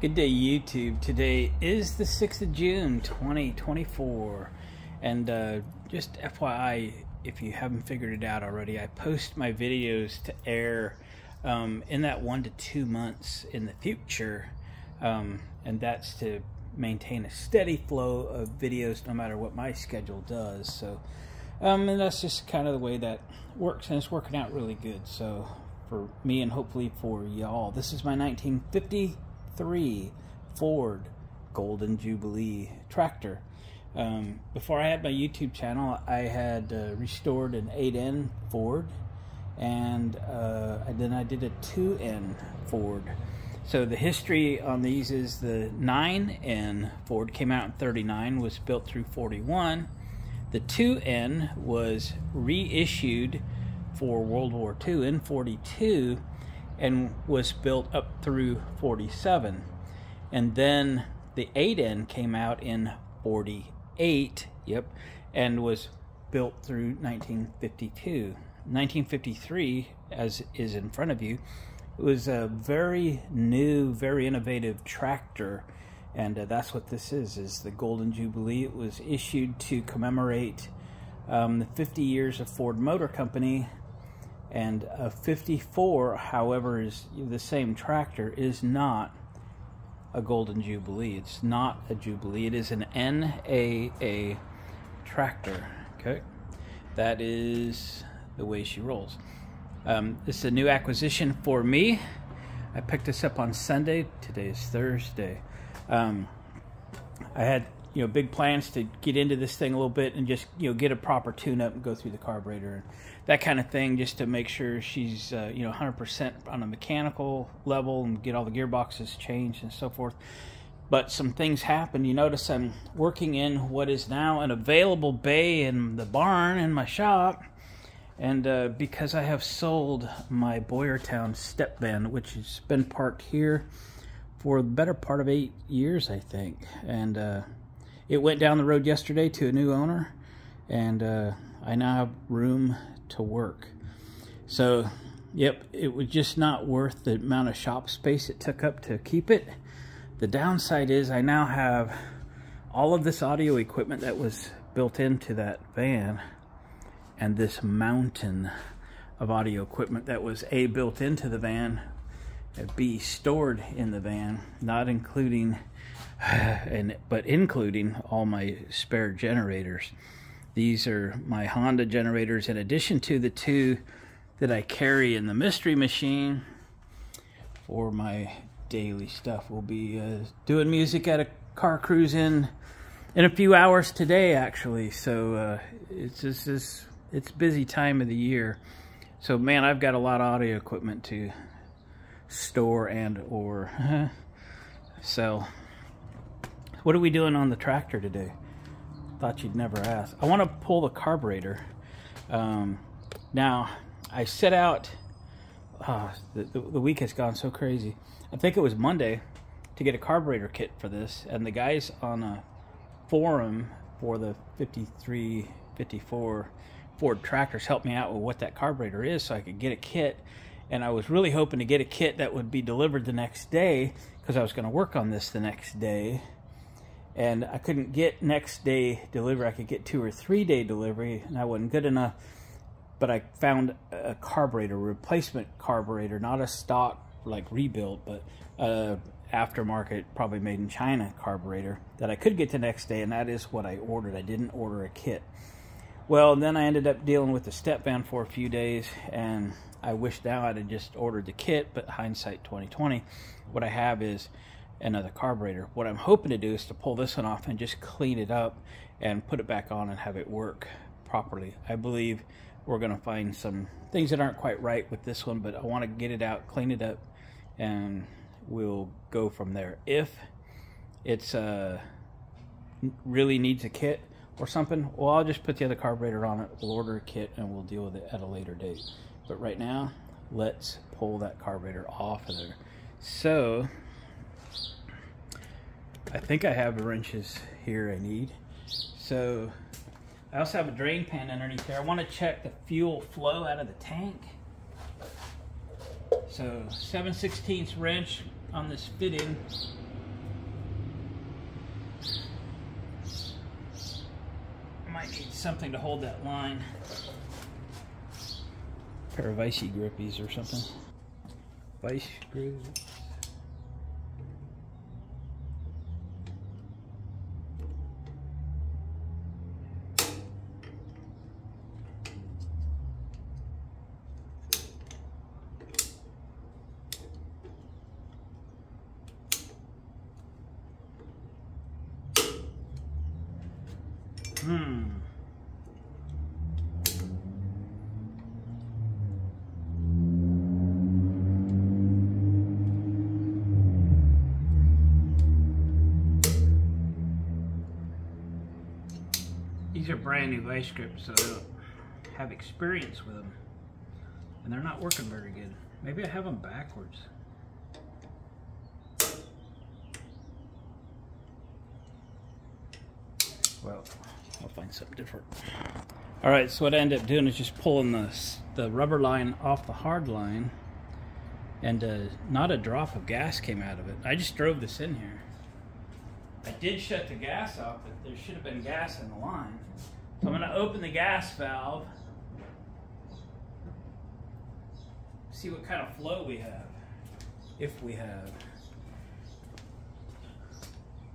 Good day, YouTube. Today is the 6th of June 2024, and just FYI, if you haven't figured it out already, I post my videos to air in that 1 to 2 months in the future, and that's to maintain a steady flow of videos no matter what my schedule does. So and that's just kind of the way that works, and it's working out really good. So for me and hopefully for y'all, this is my 1953 Ford Golden Jubilee Tractor. Before I had my YouTube channel, I had restored an 8N Ford, and then I did a 2N Ford. So the history on these is the 9N Ford came out in 39, was built through 41. The 2N was reissued for World War II in 42 and was built up through 47. And then the 8N came out in 48, yep, and was built through 1952. 1953, as is in front of you, it was a very new, very innovative tractor, and that's what this is the Golden Jubilee. It was issued to commemorate the 50 years of Ford Motor Company, and 54, however, is the same tractor, is not a Golden Jubilee. It's not a Jubilee. It is an NAA tractor. Okay, that is the way she rolls. This is a new acquisition for me. I picked this up on Sunday. Today is Thursday. I had big plans to get into this thing a little bit and just get a proper tune-up and go through the carburetor and that kind of thing, just to make sure she's 100% on a mechanical level and get all the gearboxes changed and so forth. But some things happen. You notice I'm working in what is now an available bay in the barn in my shop, and because I have sold my Boyertown step van, which has been parked here for the better part of 8 years, I think, and it went down the road yesterday to a new owner, and I now have room to work. So, yep, it was just not worth the amount of shop space it took up to keep it. The downside is I now have all of this audio equipment that was built into that van, and this mountain of audio equipment that was A, built into the van, and B, stored in the van, not including but including all my spare generators. These are my Honda generators, in addition to the 2 that I carry in the mystery machine for my daily stuff. We'll be doing music at a car cruise in a few hours today, actually. So it's busy time of the year. So man, I've got a lot of audio equipment to store and or sell. What are we doing on the tractor today? Thought you'd never ask. I want to pull the carburetor. Now, I set out, the week has gone so crazy. I think it was Monday to get a carburetor kit for this, and the guys on a forum for the 53, 54 Ford tractors helped me out with what that carburetor is so I could get a kit. And I was really hoping to get a kit that would be delivered the next day, because I was going to work on this the next day. And I couldn't get next day delivery. I could get 2 or 3 day delivery, and I wasn't good enough. But I found a carburetor, replacement carburetor, not a stock like rebuilt, but aftermarket, probably made in China carburetor that I could get the next day, and that is what I ordered. I didn't order a kit. Well, then I ended up dealing with the step van for a few days, and I wish now I'd have just ordered the kit, but hindsight 2020, what I have is another carburetor. What I'm hoping to do is to pull this one off and just clean it up and put it back on and have it work properly. I believe we're going to find some things that aren't quite right with this one, but I want to get it out, clean it up, and we'll go from there. If it's really needs a kit or something, well, I'll just put the other carburetor on it, we'll order a kit, and we'll deal with it at a later date. But right now, let's pull that carburetor off of there. So I think I have the wrenches here I need. So I also have a drain pan underneath there. I want to check the fuel flow out of the tank. So 7/16 wrench on this fit-in Might need something to hold that line. A pair of icy grippies or something. Vice screws. These are brand new vice grips, so I don't have experience with them. And they're not working very good. Maybe I have them backwards. Well, I'll find something different. Alright, so what I ended up doing is just pulling the rubber line off the hard line, and not a drop of gas came out of it. I just drove this in here. I did shut the gas off, but there should have been gas in the line. So I'm going to open the gas valve, see what kind of flow we have, if we have.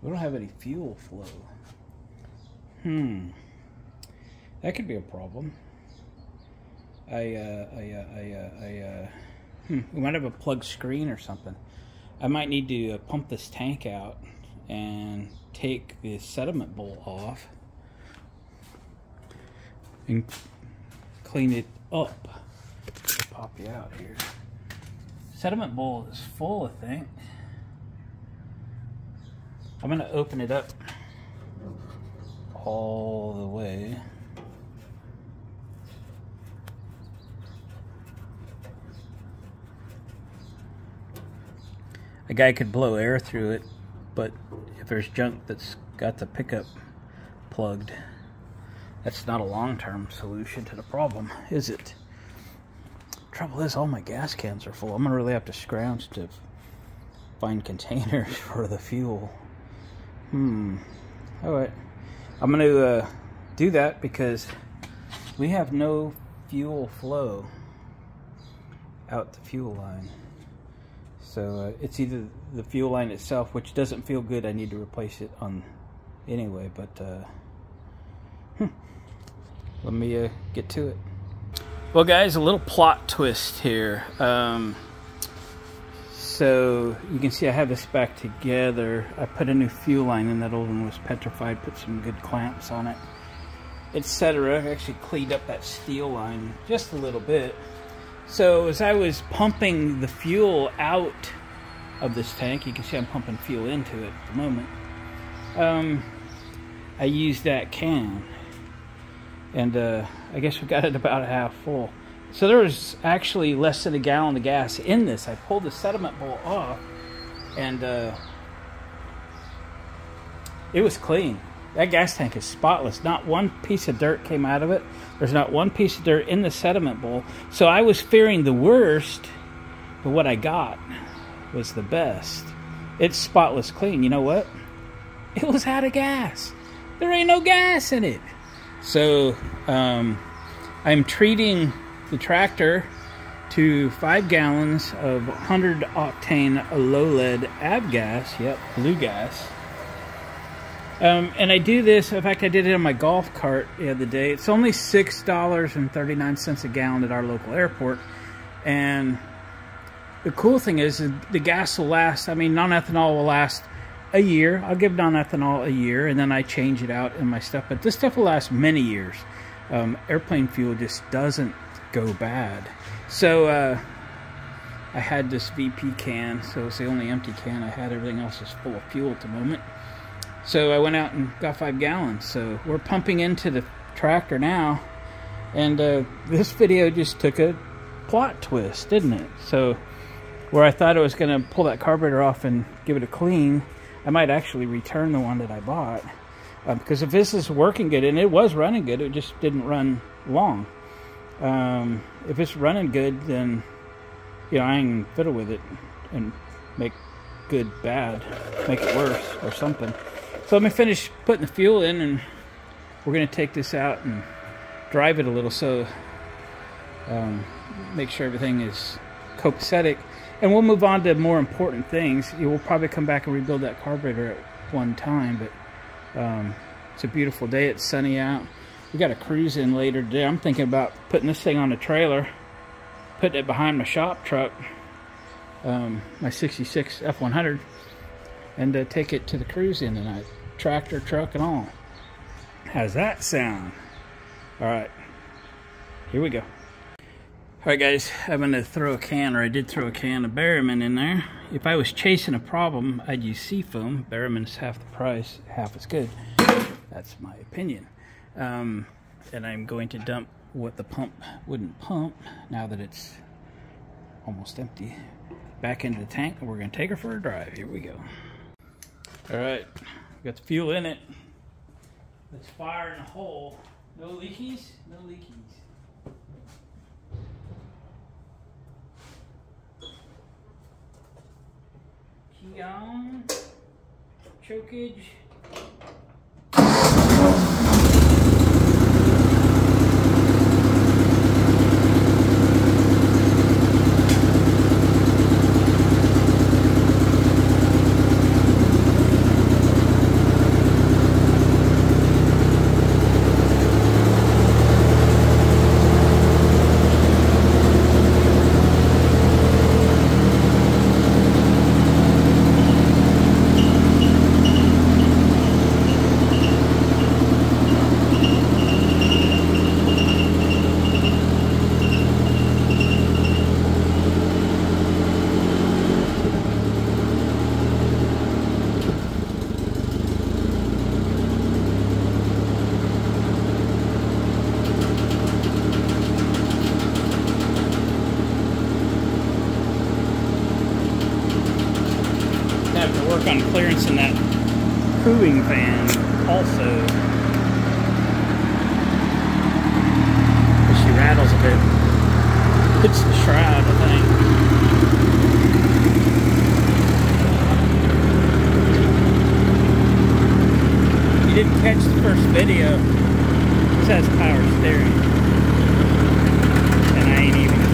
We don't have any fuel flow. That could be a problem. We might have a plugged screen or something. I might need to pump this tank out and take the sediment bowl off and clean it up. Pop you out here. Sediment bowl is full, I think. I'm going to open it up all the way. A guy could blow air through it, but if there's junk that's got the pickup plugged, that's not a long-term solution to the problem, is it? Trouble is, all my gas cans are full. I'm gonna really have to scrounge to find containers for the fuel. Alright. I'm gonna do that because we have no fuel flow out the fuel line. So it's either the fuel line itself, which doesn't feel good. I need to replace it on anyway, but let me get to it. Well guys, a little plot twist here. So you can see I have this back together. I put a new fuel line in. That old one was petrified, put some good clamps on it, etc. I actually cleaned up that steel line just a little bit. So as I was pumping the fuel out of this tank, you can see I'm pumping fuel into it at the moment. I used that can, and I guess we got it about half full. So there was actually less than a gallon of gas in this. I pulled the sediment bowl off, and it was clean. That gas tank is spotless. Not one piece of dirt came out of it. There's not one piece of dirt in the sediment bowl. So I was fearing the worst, but what I got was the best. It's spotless clean. You know what? It was out of gas. There ain't no gas in it. So I'm treating the tractor to 5 gallons of 100 octane low lead avgas. Yep, blue gas. And I do this, in fact I did it on my golf cart the other day. It's only $6.39 a gallon at our local airport. And the cool thing is the gas will last, I mean non-ethanol will last a year. I'll give non-ethanol a year and then I change it out in my stuff. But this stuff will last many years. Airplane fuel just doesn't go bad. So I had this VP can, so it's the only empty can I had. Everything else is full of fuel at the moment. So I went out and got 5 gallons. So we're pumping into the tractor now. And this video just took a plot twist, didn't it? So where I thought I was going to pull that carburetor off and give it a clean, I might actually return the one that I bought. Because if this is working good, and it was running good, it just didn't run long. If it's running good, then you know I can fiddle with it and make bad, make it worse or something. So let me finish putting the fuel in and we're going to take this out and drive it a little, so make sure everything is copacetic, and we'll move on to more important things. You will probably come back and rebuild that carburetor at one time, but it's a beautiful day. It's sunny out. We got a cruise in later today. I'm thinking about putting this thing on a trailer, putting it behind my shop truck, my 66 F100, and take it to the cruise in tonight. Tractor, truck, and all. How's that sound? All right, here we go. All right, guys, I'm going to throw a can, or I did throw a can of Berryman in there. If I was chasing a problem, I'd use Seafoam. Berryman's half the price, half as good. That's my opinion. And I'm going to dump what the pump wouldn't pump, now that it's almost empty, back into the tank, and we're going to take her for a drive. Here we go. All right, got the fuel in it. Let's fire in the hole. No leakies? No leakies. Key on. Chokage. Work on clearance in that cooling fan also. She rattles a bit. It's the shroud, I think. You didn't catch the first video. It says power steering. And I ain't even kidding.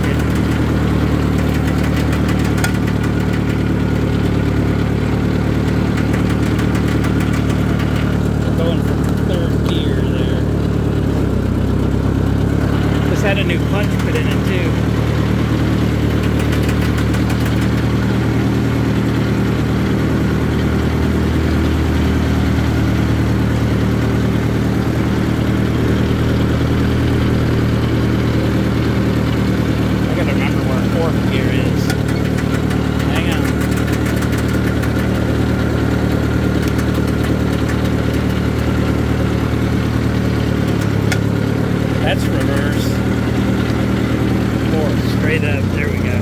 Had a new clutch put in it too. I gotta remember where fourth gear is. Hang on. That's reverse. Straight up, there we go.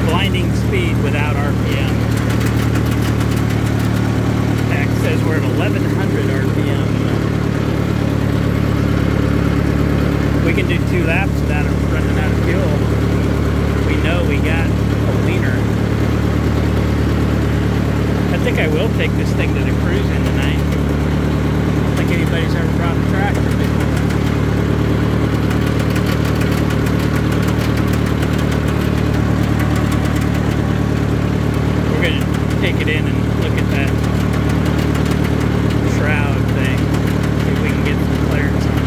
Blinding speed without RPM. Tech says we're at 1100 RPM. We can do 2 laps without running out of fuel. We know we got a leaner. I think I will take this thing to the cruise in tonight. I don't think anybody's ever brought a tractor before. We're going to take it in and look at that shroud thing. See if we can get some clearance on it.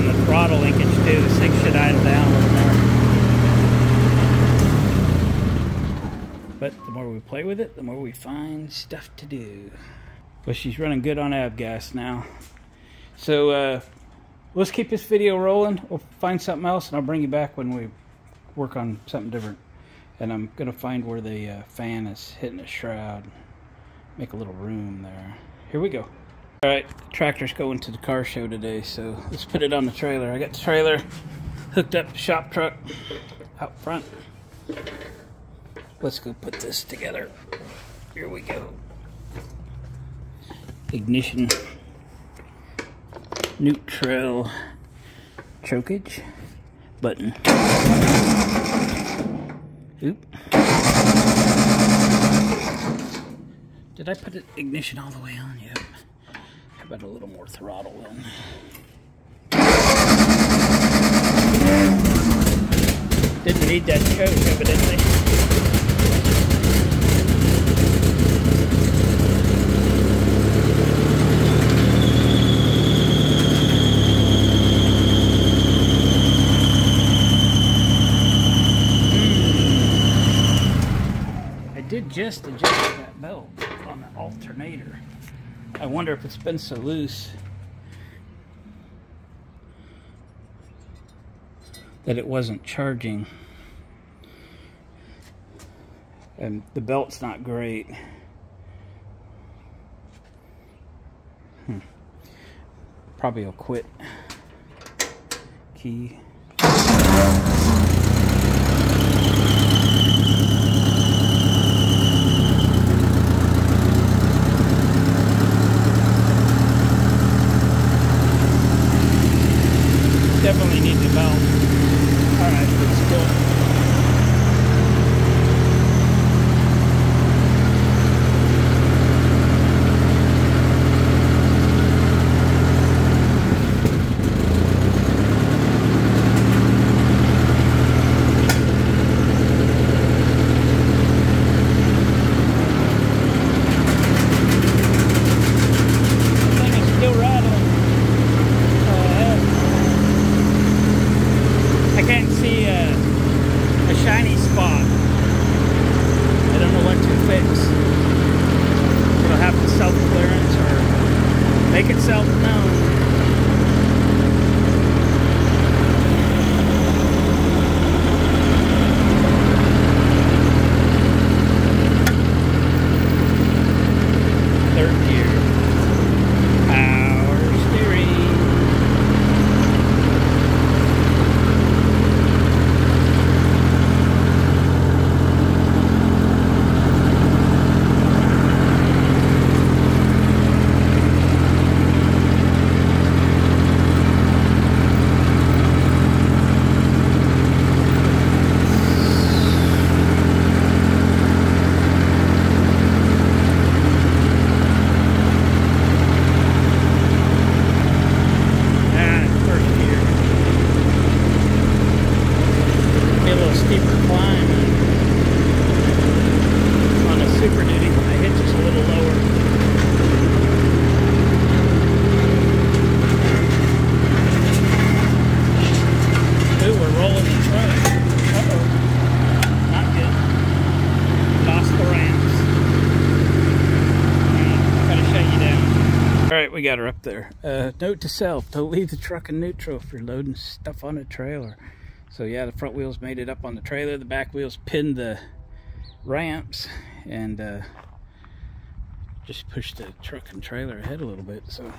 on the throttle linkage too. This thing should idle down a little more. But the more we play with it, the more we find stuff to do. But she's running good on avgas now. So let's keep this video rolling. We'll find something else and I'll bring you back when we work on something different. And I'm going to find where the fan is hitting the shroud. Make a little room there. Here we go. Alright, the tractor's going to the car show today, so let's put it on the trailer. I got the trailer hooked up to the shop truck out front. Let's go put this together. Here we go. Ignition. Neutral. Chokage. Button. Oop. Did I put the ignition all the way on? Yep. How about a little more throttle then? Didn't need that choke, evidently. I did just adjust that belt on the alternator. I wonder if it's been so loose that it wasn't charging. And the belt's not great. Probably will quit. Key. Definitely needs a belt. Alright, let's go. Shiny spot. I don't know what to fix. It'll have to self-clearance or make itself known. Third gear. Power steering. We got her up there. Note to self, don't leave the truck in neutral if you're loading stuff on a trailer. So yeah, the front wheels made it up on the trailer, the back wheels pinned the ramps, and just pushed the truck and trailer ahead a little bit. So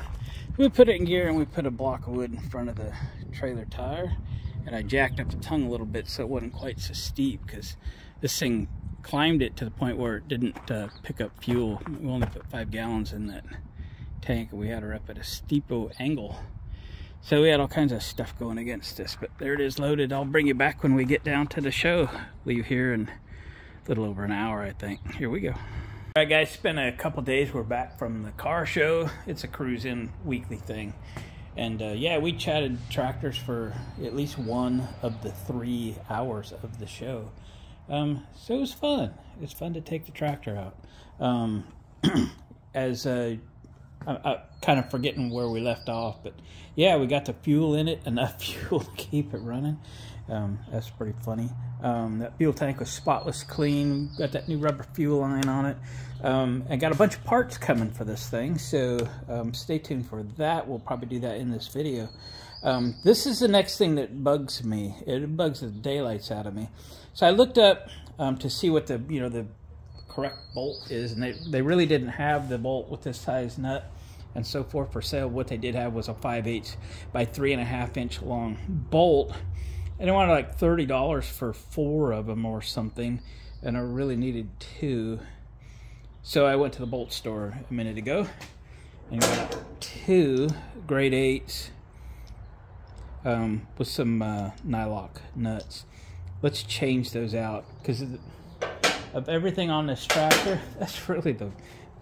we put it in gear and we put a block of wood in front of the trailer tire, and I jacked up the tongue a little bit so it wasn't quite so steep, because this thing climbed it to the point where it didn't pick up fuel. We only put 5 gallons in that tank, and we had her up at a steepo angle, so we had all kinds of stuff going against us. But there it is, loaded. I'll bring you back when we get down to the show. Leave here in a little over an hour, I think. Here we go. All right guys, it's been a couple days. We're back from the car show. It's a cruise-in weekly thing, and yeah, we chatted tractors for at least one of the 3 hours of the show. So it was fun. It was fun to take the tractor out. As I'm kind of forgetting where we left off, but yeah, we got the fuel in it, enough fuel to keep it running. That's pretty funny. That fuel tank was spotless clean. Got that new rubber fuel line on it. And got a bunch of parts coming for this thing, so stay tuned for that. We'll probably do that in this video. This is the next thing that bugs me. It bugs the daylights out of me. So I looked up to see what the the correct bolt is, and they really didn't have the bolt with this size nut and so forth for sale. What they did have was a 5/8 by 3.5 inch long bolt, and I wanted like $30 for 4 of them or something, and I really needed 2. So I went to the bolt store a minute ago and got 2 grade 8s with some nylock nuts. Let's change those out, because of everything on this tractor, that's really the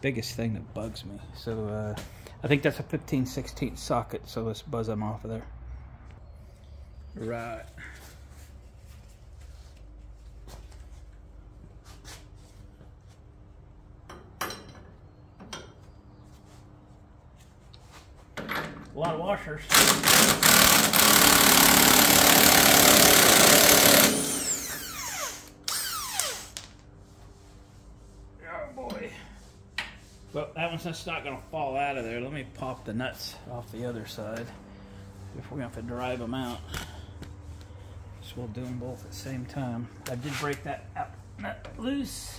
biggest thing that bugs me. So I think that's a 15/16 socket, so let's buzz them off of there. Right. A lot of washers. Oh boy. Well, that one's just not going to fall out of there. Let me pop the nuts off the other side if we're going to have to drive them out. So we'll do them both at the same time. I did break that nut loose.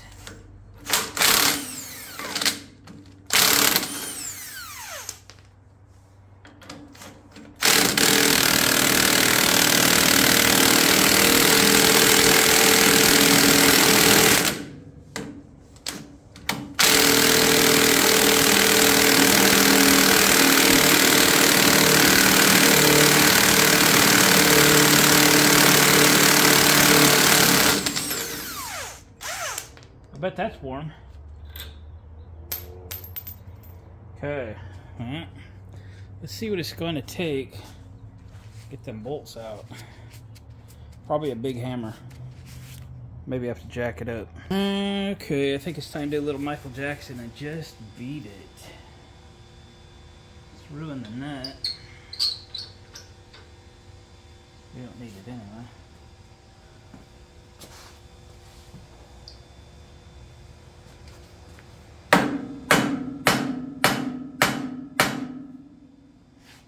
I bet that's warm. Okay. Let's see what it's going to take to get them bolts out. Probably a big hammer. Maybe I have to jack it up. Okay, I think it's time to do a little Michael Jackson and just beat it. Let's ruin the nut. We don't need it anyway.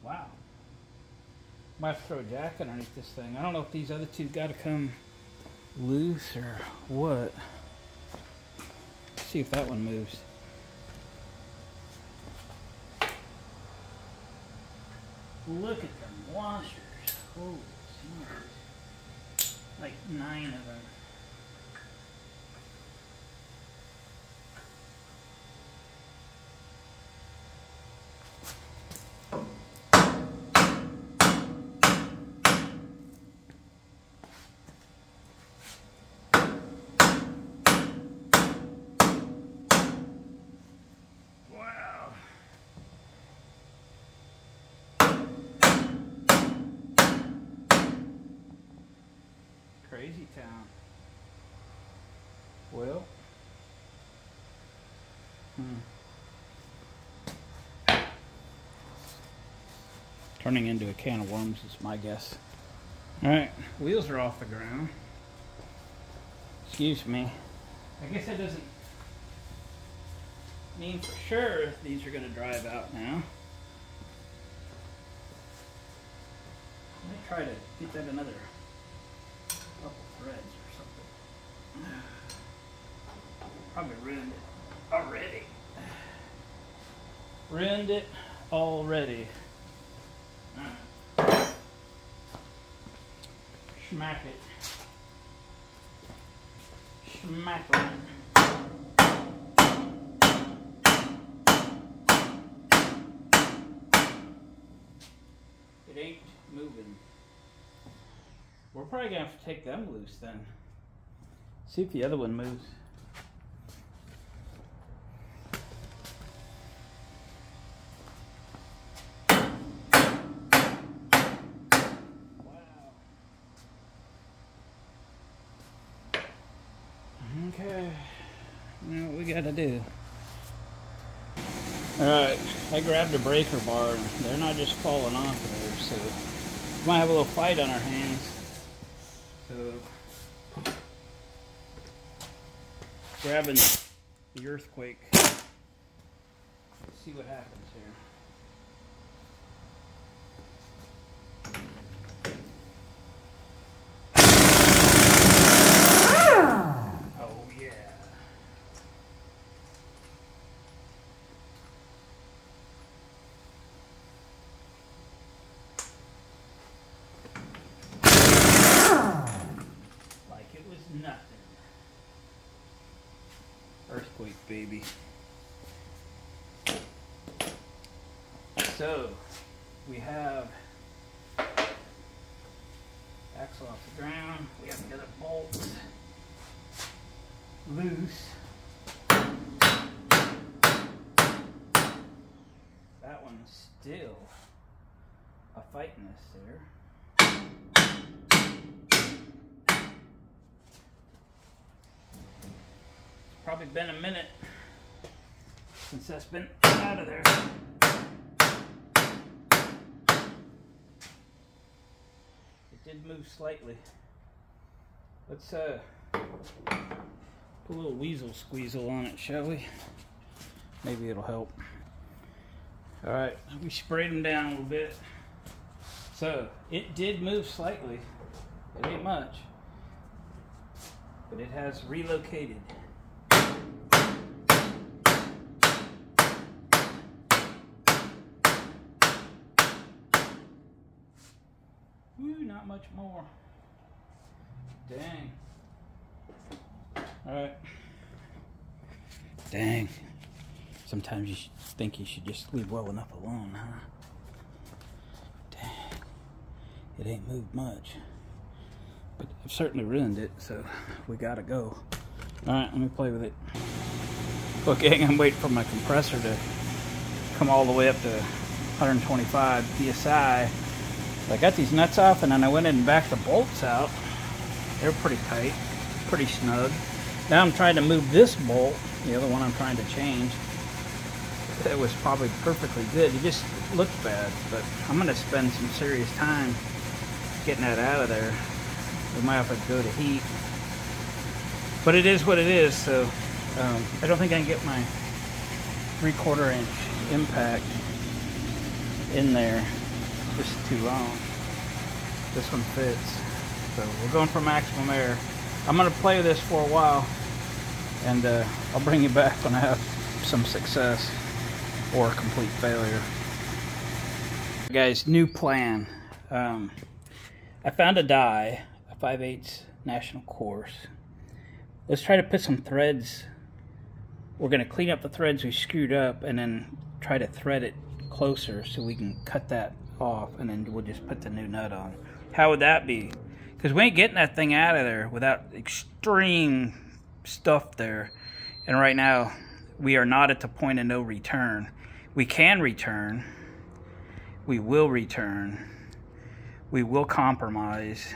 Wow. Might have to throw a jack underneath this thing. I don't know if these other two got to come loose or what. Let's see if that one moves. Look at them washers. Holy smokes. Like 9 of them. Crazy town. Well, turning into a can of worms is my guess. Alright, wheels are off the ground. Excuse me. I guess that doesn't mean for sure these are going to drive out now. Let me try to get that another couple threads or something. Probably ruined it already. Ruined it already. Smack it. Smack it. It ain't moving. We're probably gonna have to take them loose then. See if the other one moves. Okay, now what we gotta do. Alright, I grabbed a breaker bar and they're not just falling off of there, so we might have a little fight on our hands. So, grabbing the earthquake. Let's see what happens here. Nothing. Earthquake, baby. So, we have axle off the ground. We have the other bolts loose. That one's still a fighting us there. Probably been a minute since that's been out of there. It did move slightly. Let's put a little weasel squeezle on it, shall we? Maybe it'll help. Alright, we sprayed them down a little bit. So, it did move slightly. It ain't much. But it has relocated. Not much more. Dang. Alright. Dang. Sometimes you think you should just leave well enough alone, huh? Dang. It ain't moved much. But I've certainly ruined it, so we gotta go. Alright, let me play with it. Okay, I'm waiting for my compressor to come all the way up to 125 psi. I got these nuts off and then I went in and backed the bolts out. They're pretty tight, pretty snug. Now I'm trying to move this bolt, the other one I'm trying to change. It was probably perfectly good. It just looked bad, but I'm going to spend some serious time getting that out of there. We might have to go to heat. But it is what it is, so I don't think I can get my 3/4 inch impact in there. Just too long. This one fits. So we're going for maximum air. I'm going to play this for a while and I'll bring you back when I have some success or complete failure. Guys, new plan. I found a die, a 5/8 national course. Let's try to put some threads. We're going to clean up the threads we screwed up and then try to thread it closer so we can cut that off and then we'll just put the new nut on. How would that be? Because we ain't getting that thing out of there without extreme stuff there. And right now we are not at the point of no return. We can return. We will return. We will compromise.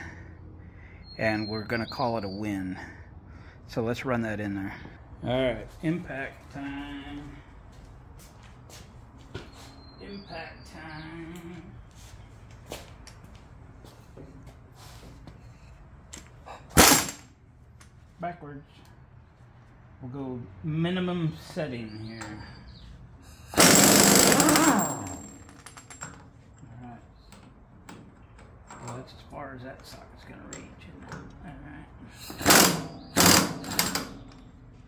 And we're going to call it a win. So let's run that in there. Alright, impact time. Impact time. Backwards. We'll go minimum setting here. Alright. Well, that's as far as that socket's going to reach. Alright.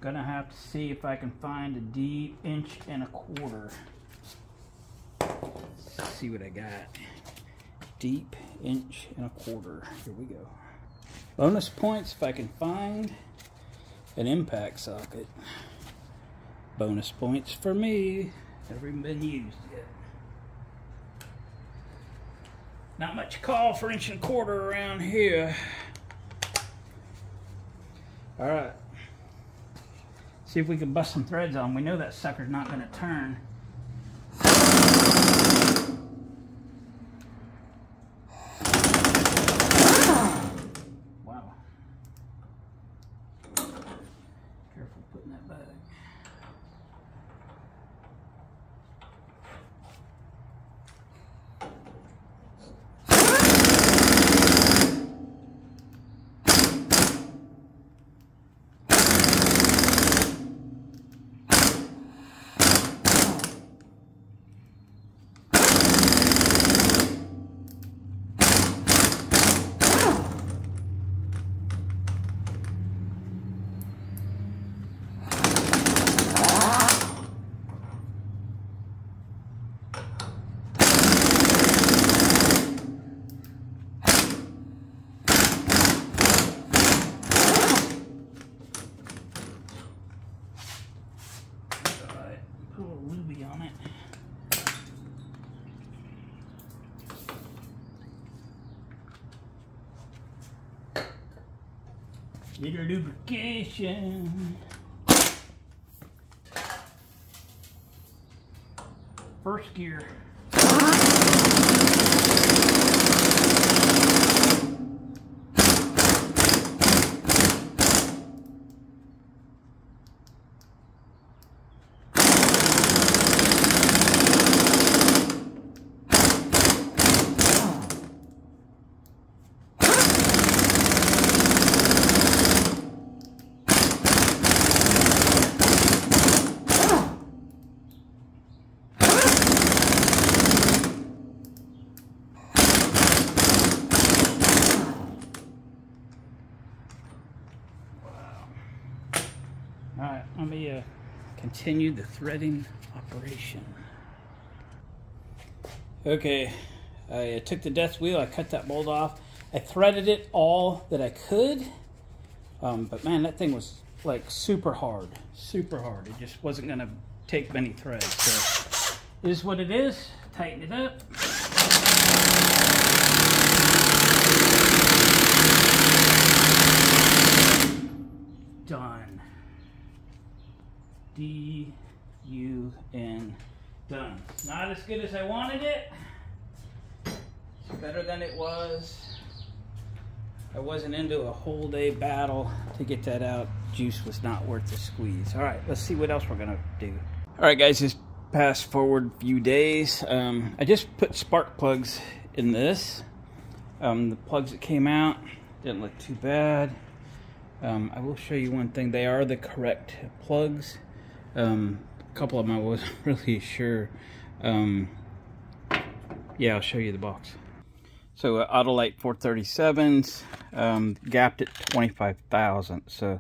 Gonna have to see if I can find a deep 1.25 inch. Let's see what I got. Deep 1.25 inch. Here we go. Bonus points if I can find an impact socket. Bonus points for me. Haven't been used yet. Not much call for 1.25 inch around here. Alright. See if we can bust some threads on. We know that sucker's not going to turn. Wow. Careful putting that back. Little lubrication. First gear. Alright, let me continue the threading operation. Okay, I took the death wheel, I cut that bolt off. I threaded it all that I could, but man, that thing was like super hard. It just wasn't gonna take many threads. So it is what it is. Tighten it up. Done. D-U-N. Done. Not as good as I wanted it. It's better than it was. I wasn't into a whole day battle to get that out. Juice was not worth the squeeze. All right, let's see what else we're gonna do. All right, guys, just fast forward a few days. I just put spark plugs in this. The plugs that came out didn't look too bad. I will show you one thing. They are the correct plugs. A couple of them I wasn't really sure. Yeah, I'll show you the box. So Autolite 437s, gapped at 25,000. So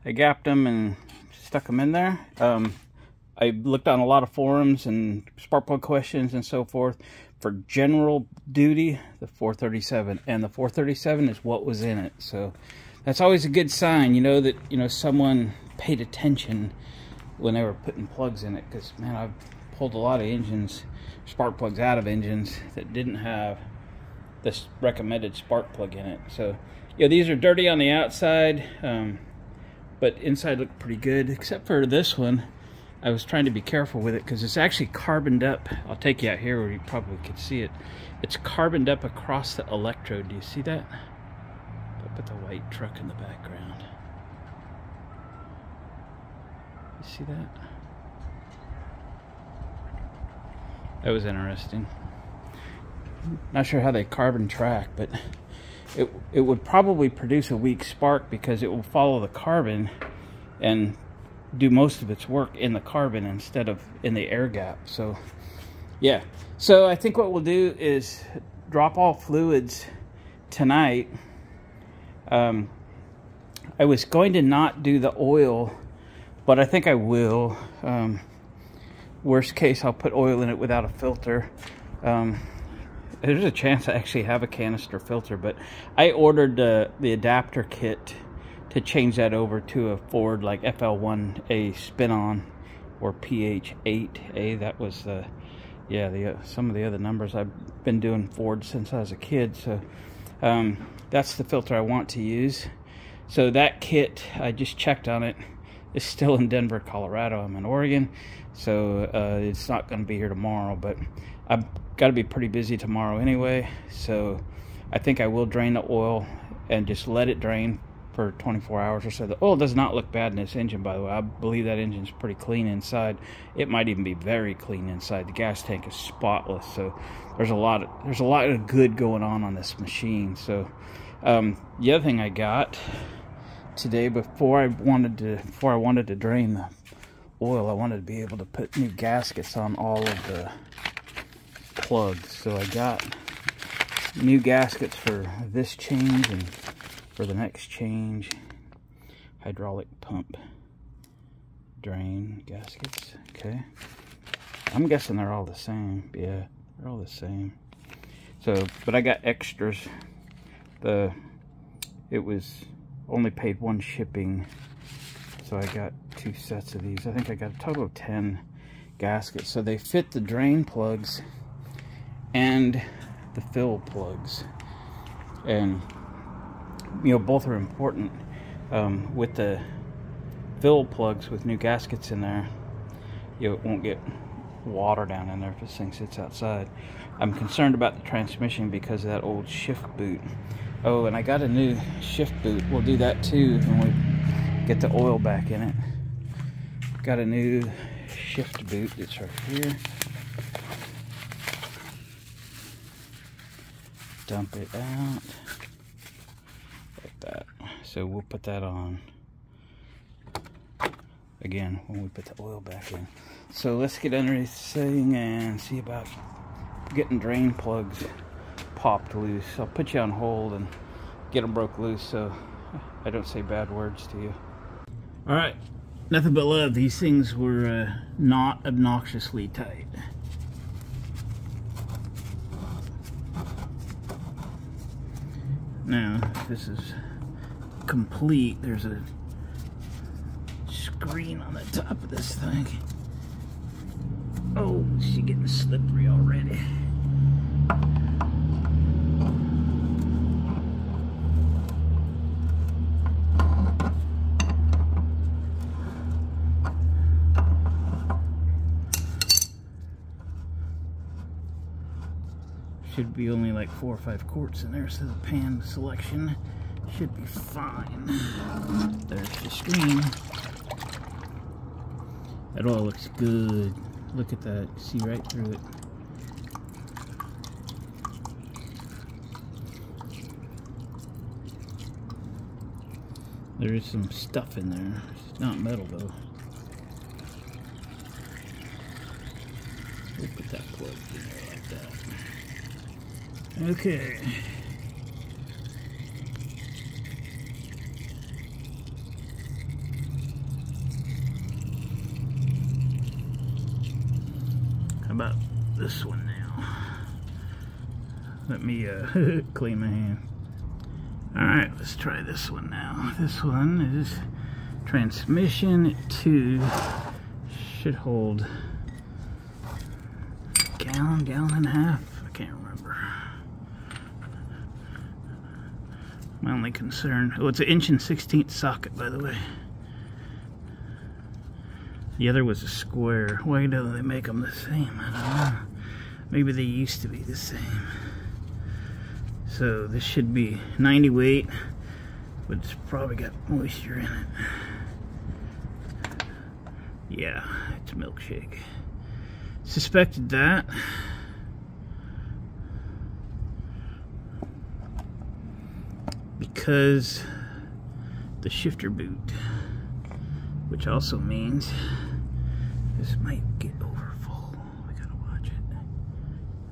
I gapped them and stuck them in there. I looked on a lot of forums and spark plug questions and so forth. For general duty, the 437, and the 437 is what was in it. So that's always a good sign, you know, that, you know, someone paid attention when they were putting plugs in it. Because, man, I've pulled a lot of engines, spark plugs out of engines that didn't have this recommended spark plug in it. So, yeah, these are dirty on the outside, but inside look pretty good, except for this one. I was trying to be careful with it because it's actually carboned up. I'll take you out here where you probably could see it. It's carboned up across the electrode. Do you see that? Up at the white truck in the background. You see that? That was interesting. Not sure how they carbon track, but it would probably produce a weak spark because it will follow the carbon and do most of its work in the carbon instead of in the air gap. So yeah, so I think what we'll do is drop all fluids tonight. I was going to not do the oil, but I think I will. Worst case, I'll put oil in it without a filter. There's a chance I actually have a canister filter, but I ordered the adapter kit to change that over to a Ford like FL1A spin-on or PH8A. That was yeah, some of the other numbers. I've been doing Ford since I was a kid, so that's the filter I want to use. So that kit, I just checked on it, is still in Denver, Colorado. I'm in Oregon, so it's not going to be here tomorrow, but I've got to be pretty busy tomorrow anyway, so I think I will drain the oil and just let it drain for 24 hours or so. The oil does not look bad in this engine, by the way. I believe that engine's pretty clean inside. It might even be very clean inside. The gas tank is spotless, so there's a lot of good going on this machine. So the other thing I got today, before I wanted to drain the oil, I wanted to be able to put new gaskets on all of the plugs. So I got new gaskets for this change and for the next change. Hydraulic pump drain gaskets. Okay, I'm guessing they're all the same. Yeah, they're all the same. So, but I got extras. It was only paid one shipping, so I got 2 sets of these. I think I got a total of 10 gaskets. So they fit the drain plugs and the fill plugs, and you know, both are important. with the fill plugs with new gaskets in there, it won't get water down in there if this thing sits outside. I'm concerned about the transmission because of that old shift boot. Oh, and I got a new shift boot. We'll do that too when we get the oil back in it. Got a new shift boot. It's right here. Dump it out like that. So we'll put that on again when we put the oil back in. So let's get under this thing and see about getting drain plugs popped loose. I'll put you on hold and get them broke loose so I don't say bad words to you. Alright, nothing but love. These things were not obnoxiously tight. Now, this is complete. There's a screen on the top of this thing. Oh, she's getting slippery already. Should be only like 4 or 5 quarts in there, so the pan selection should be fine. There's the screen. That all looks good. Look at that, see right through it. There is some stuff in there. It's not metal though. We'll put that plug in there like that. Okay. How about this one now? Let me clean my hand. Alright, let's try this one now. This one is transmission 2. Should hold a gallon, gallon and a half. I can't remember. My only concern, oh, it's an 1 1/16 socket, by the way. The other was a square. Why don't they make them the same? I don't know. Maybe they used to be the same. So this should be 90 weight, but it's probably got moisture in it. Yeah, it's a milkshake. Suspected that. Because the shifter boot, which also means this might get over full. We gotta watch it.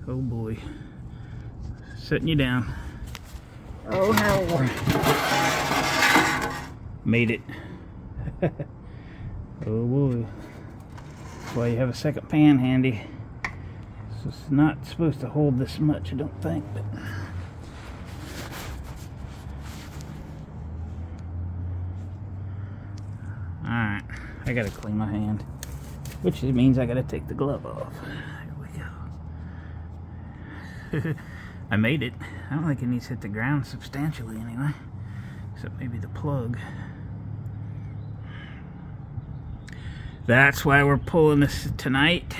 Oh boy. Setting you down. Oh no. Made it. Oh boy. That's why you have a second pan handy. So it's not supposed to hold this much, I don't think, but alright, I gotta clean my hand, which means I gotta take the glove off. Here we go. I made it. I don't think it needs to hit the ground substantially anyway, except maybe the plug. That's why we're pulling this tonight,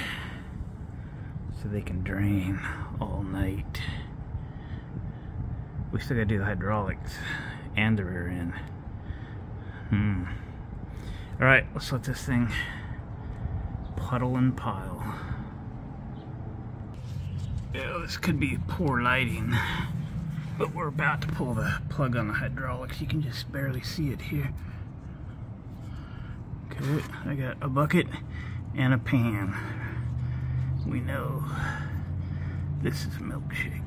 so they can drain all night. We still gotta do the hydraulics and the rear end. Alright, let's let this thing puddle and pile. Yeah, this could be poor lighting, but we're about to pull the plug on the hydraulics. You can just barely see it here. Okay, I got a bucket and a pan. We know this is a milkshake.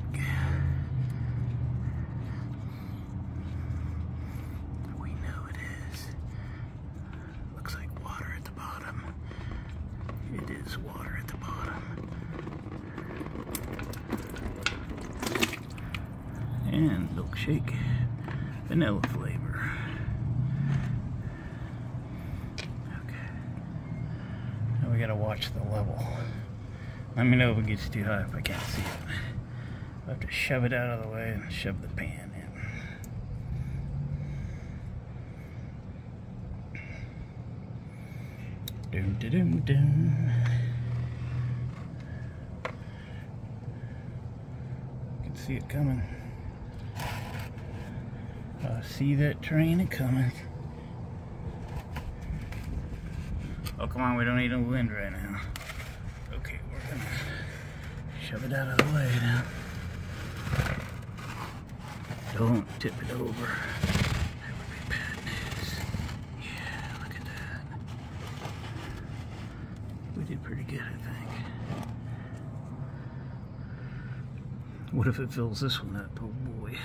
We know it is. Looks like water at the bottom. It is water at the bottom. And milkshake, vanilla flavor. Okay. Now we gotta watch the level. Let me know if it gets too high if I can't see it. I'll have to shove it out of the way and shove the pan Dum, dum, dum, dum. You can see it coming. I see that train a-coming. Oh, come on, we don't need no wind right now. Okay, we're gonna shove it out of the way now. Don't tip it over. That would be bad news. Yeah, look at that. We did pretty good, I think. What if it fills this one up? Oh boy.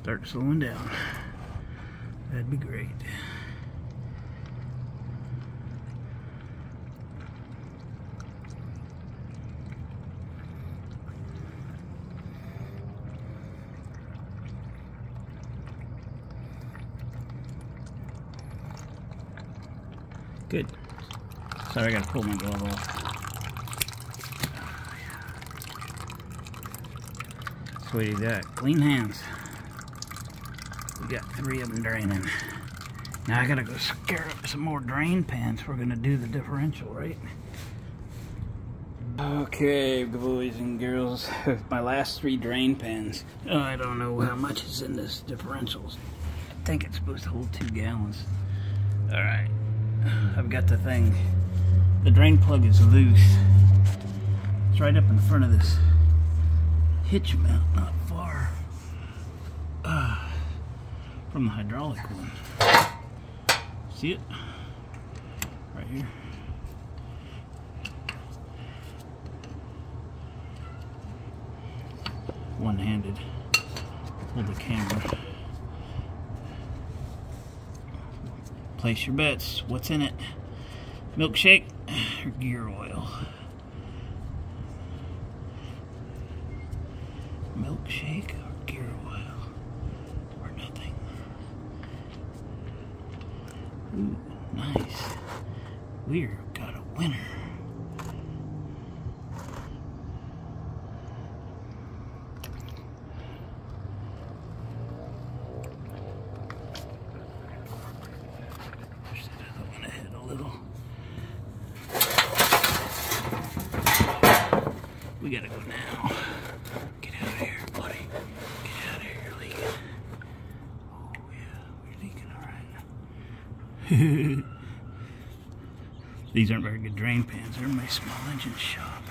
Start slowing down. That'd be great. Good. Sorry, I gotta pull my glove off. Sweetie, that clean hands. We got 3 of them draining. Now I gotta go scare up some more drain pans. We're gonna do the differential, right? Okay, boys and girls, my last 3 drain pans. I don't know how much is in this differential. I think it's supposed to hold 2 gallons. All right. I've got the thing. The drain plug is loose. It's right up in front of this hitch mount, not far from the hydraulic one. See it? Right here. One-handed. Hold the camera. Place your bets. What's in it? Milkshake or gear oil? Milkshake or gear oil? Or nothing? Ooh, nice. We've got a winner. We gotta go now. Get out of here, buddy. Get out of here, you're leaking. Oh yeah, we're leaking alright. These aren't very good drain pans. They're in my small engine shop.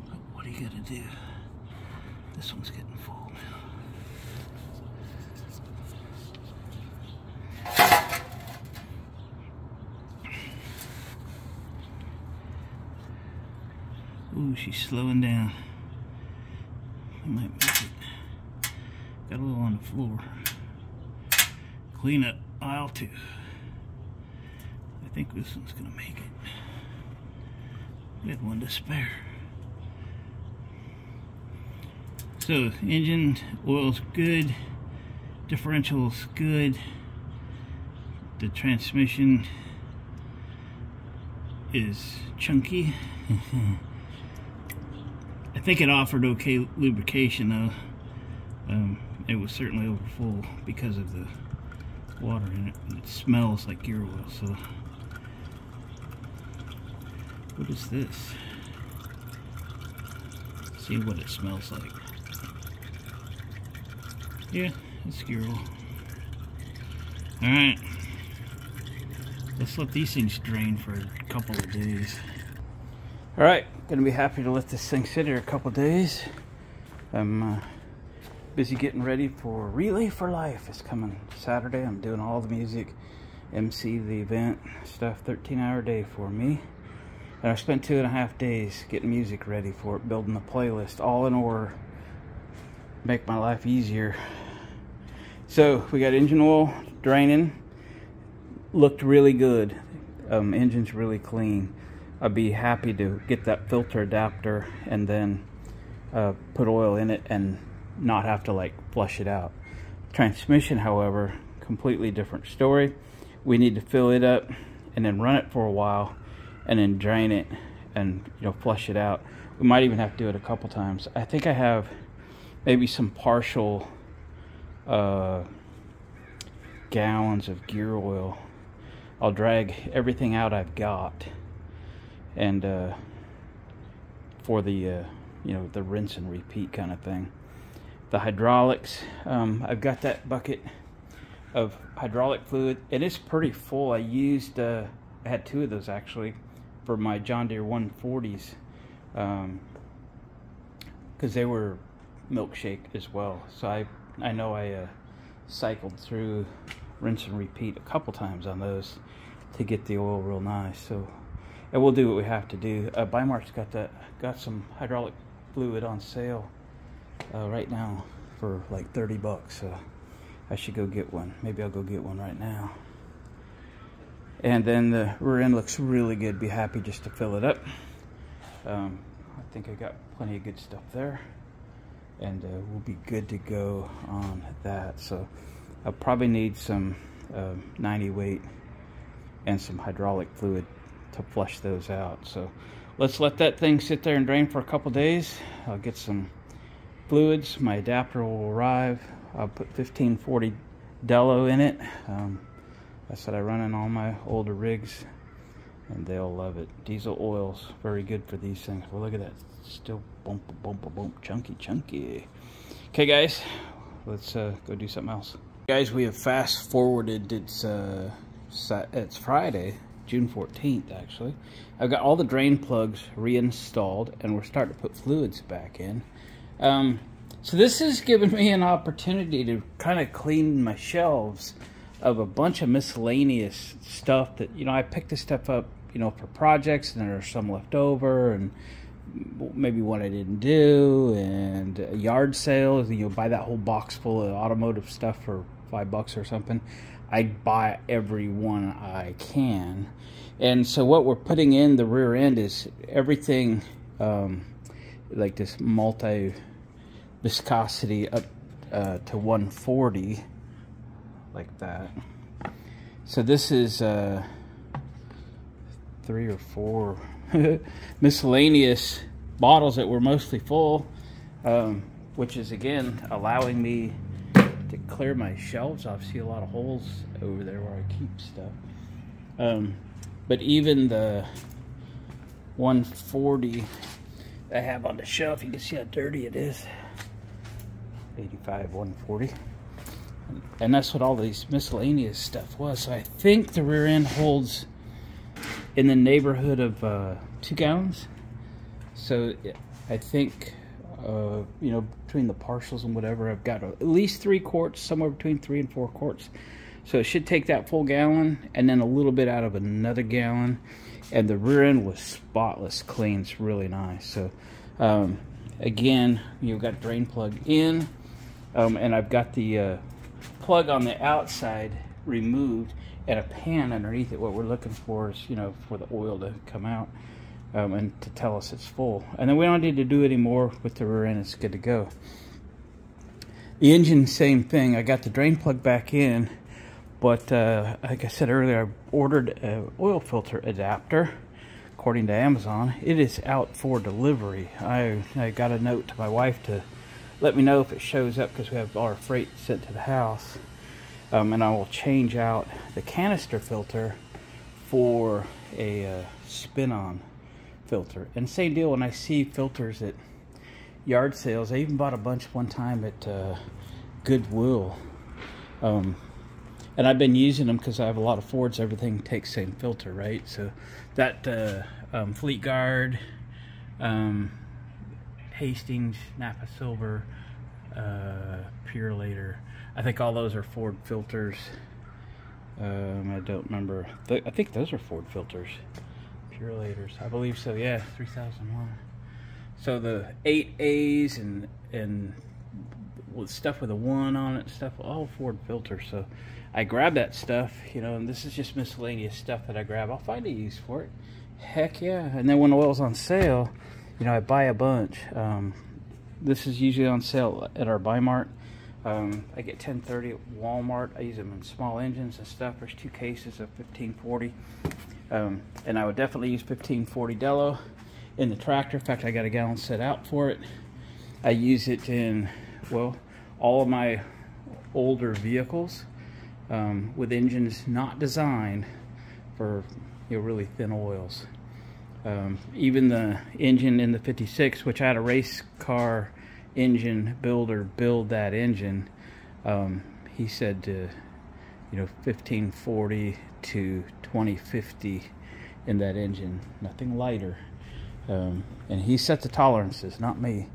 But what do you gotta do? This one's getting full now. Ooh, she's slowing down. I might make it. Got a little on the floor. Clean up aisle 2. I think this one's gonna make it. We had one to spare. So, engine oil's good. Differential's good. The transmission is chunky. I think it offered okay lubrication though. It was certainly over full because of the water in it. And it smells like gear oil. So, what is this? See what it smells like. Yeah, it's gear oil. All right, let's let these things drain for a couple of days. All right, gonna be happy to let this thing sit here a couple days. I'm busy getting ready for Relay for Life. It's coming Saturday. I'm doing all the music, MC the event stuff, 13-hour day for me. And I spent 2.5 days getting music ready for it, building the playlist, all in order, make my life easier. So we got engine oil draining, looked really good. Engine's really clean. I'd be happy to get that filter adapter and then put oil in it and not have to like flush it out. Transmission, however, completely different story. We need to fill it up and then run it for a while and then drain it and, you know, flush it out. We might even have to do it a couple times. I think I have maybe some partial gallons of gear oil I'll drag everything out I've got, and for the you know, the rinse and repeat kind of thing. The hydraulics, I've got that bucket of hydraulic fluid, and it's pretty full. I used I had 2 of those actually for my John Deere 140s, because they were milkshake as well. So I know I cycled through rinse and repeat a couple times on those to get the oil real nice. So, and we'll do what we have to do. Bimart's got some hydraulic fluid on sale right now for like 30 bucks. So I should go get one. Maybe I'll go get one right now. And then the rear end looks really good. Be happy just to fill it up. I think I got plenty of good stuff there, and we'll be good to go on that. So I'll probably need some 90 weight and some hydraulic fluid to flush those out. So let's let that thing sit there and drain for a couple days. I'll get some fluids. My adapter will arrive. I'll put 1540 Delo in it. That's what I run in all my older rigs, and they'll love it. Diesel oil's very good for these things. Well, look at that. Still bump, chunky. Okay, guys, let's go do something else. Guys, we have fast forwarded. It's Friday, June 14th, actually. I've got all the drain plugs reinstalled, and we're starting to put fluids back in. So this has given me an opportunity to kind of clean my shelves of a bunch of miscellaneous stuff that, you know, I picked this stuff up, you know, for projects, and there's some left over, and maybe one I didn't do, and yard sales. You know, buy that whole box full of automotive stuff for $5 or something. I'd buy every one I can. And so what we're putting in the rear end is everything like this multi viscosity up to 140, like that. So this is 3 or 4 miscellaneous bottles that were mostly full, which is again allowing me to clear my shelves off. See a lot of holes over there where I keep stuff. But even the 140 I have on the shelf, you can see how dirty it is. 85, 140. And that's what all these miscellaneous stuff was. So I think the rear end holds in the neighborhood of 2 gallons. So I think, you know, between the partials and whatever, I've got at least 3 quarts, somewhere between 3 and 4 quarts. So it should take that full gallon and then a little bit out of another gallon. And the rear end was spotless clean. It's really nice. So again, you've got drain plug in, and I've got the plug on the outside removed and a pan underneath it. What we're looking for is, you know, for the oil to come out and to tell us it's full. And then we don't need to do any more with the rear end. It's good to go. The engine, same thing. I got the drain plug back in, but like I said earlier, I ordered an oil filter adapter. According to Amazon, it is out for delivery. I got a note to my wife to let me know if it shows up, because we have all our freight sent to the house. And I will change out the canister filter for a spin-on filter. And same deal when I see filters at yard sales. I even bought a bunch one time at Goodwill. And I've been using them because I have a lot of Fords. Everything takes same filter, right? So that Fleet Guard, Hastings, Napa Silver, Purelator. I think all those are Ford filters. I don't remember. I think those are Ford filters. Purelators, I believe so. Yeah, 3001. So the 8As and with stuff with a 1 on it, stuff, all Ford filters. So I grab that stuff, you know, and this is just miscellaneous stuff that I grab. I'll find a use for it. Heck yeah. And then when oil's on sale, you know, I buy a bunch. This is usually on sale at our Bimart. I get 1030 at Walmart. I use them in small engines and stuff. There's 2 cases of 1540. And I would definitely use 1540 Delo in the tractor. In fact, I got a gallon set out for it. I use it in, well, all of my older vehicles with engines not designed for, you know, really thin oils. Even the engine in the 56, which I had a race car engine builder build that engine, he said to, you know, 1540 to 2050 in that engine, nothing lighter. And he set the tolerances, not me.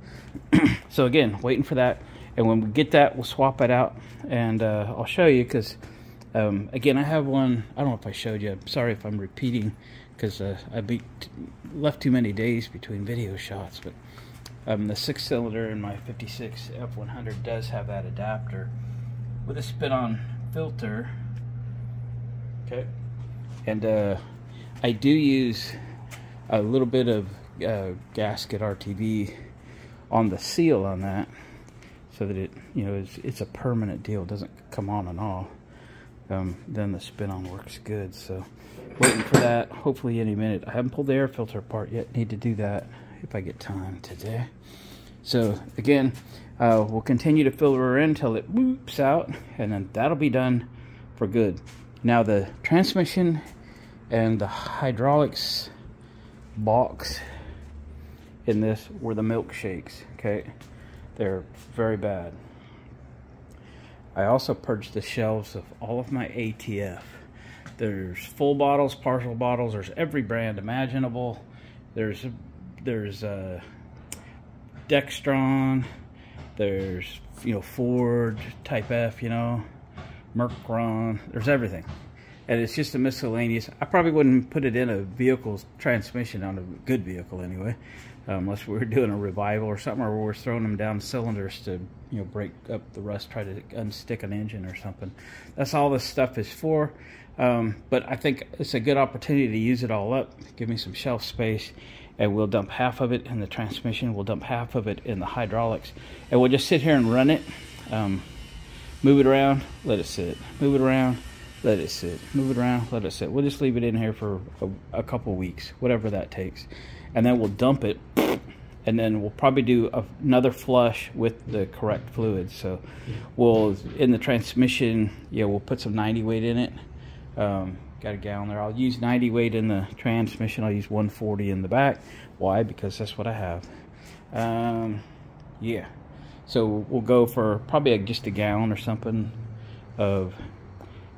So again, waiting for that, and when we get that, we'll swap it out, and I'll show you, because again, I have one. I don't know if I showed you. I'm sorry if I'm repeating, because left too many days between video shots. But the 6-cylinder in my 56 F100 does have that adapter with a spin-on filter. Okay, and I do use a little bit of gasket RTV on the seal on that, so that it, you know, it's a permanent deal. It doesn't come on and off. Then the spin-on works good. So waiting for that, hopefully any minute. I haven't pulled the air filter apart yet. Need to do that if I get time today. So again, we'll continue to filter her in until it whoops out, and then that'll be done for good. Now the transmission and the hydraulics box in this were the milkshakes. Okay, they're very bad. I also purged the shelves of all of my ATF. There's full bottles, partial bottles. There's every brand imaginable. There's Dextron. There's, you know, Ford Type F. You know, Mercron. There's everything, and it's just a miscellaneous. I probably wouldn't put it in a vehicle's transmission, on a good vehicle anyway, unless we were doing a revival or something, or we're throwing them down cylinders to, you know, break up the rust, try to unstick an engine or something. That's all this stuff is for. But I think it's a good opportunity to use it all up, give me some shelf space, and we'll dump half of it in the transmission, we'll dump half of it in the hydraulics, and we'll just sit here and run it, move it around, let it sit, move it around, let it sit, move it around, let it sit. We'll just leave it in here for a couple weeks, whatever that takes, and then we'll dump it, and then we'll probably do another flush with the correct fluid. So we'll, in the transmission, yeah, we'll put some 90 weight in it. Got a gallon there. I'll use 90 weight in the transmission. I'll use 140 in the back. Why? Because that's what I have. Yeah, so we'll go for probably just a gallon or something of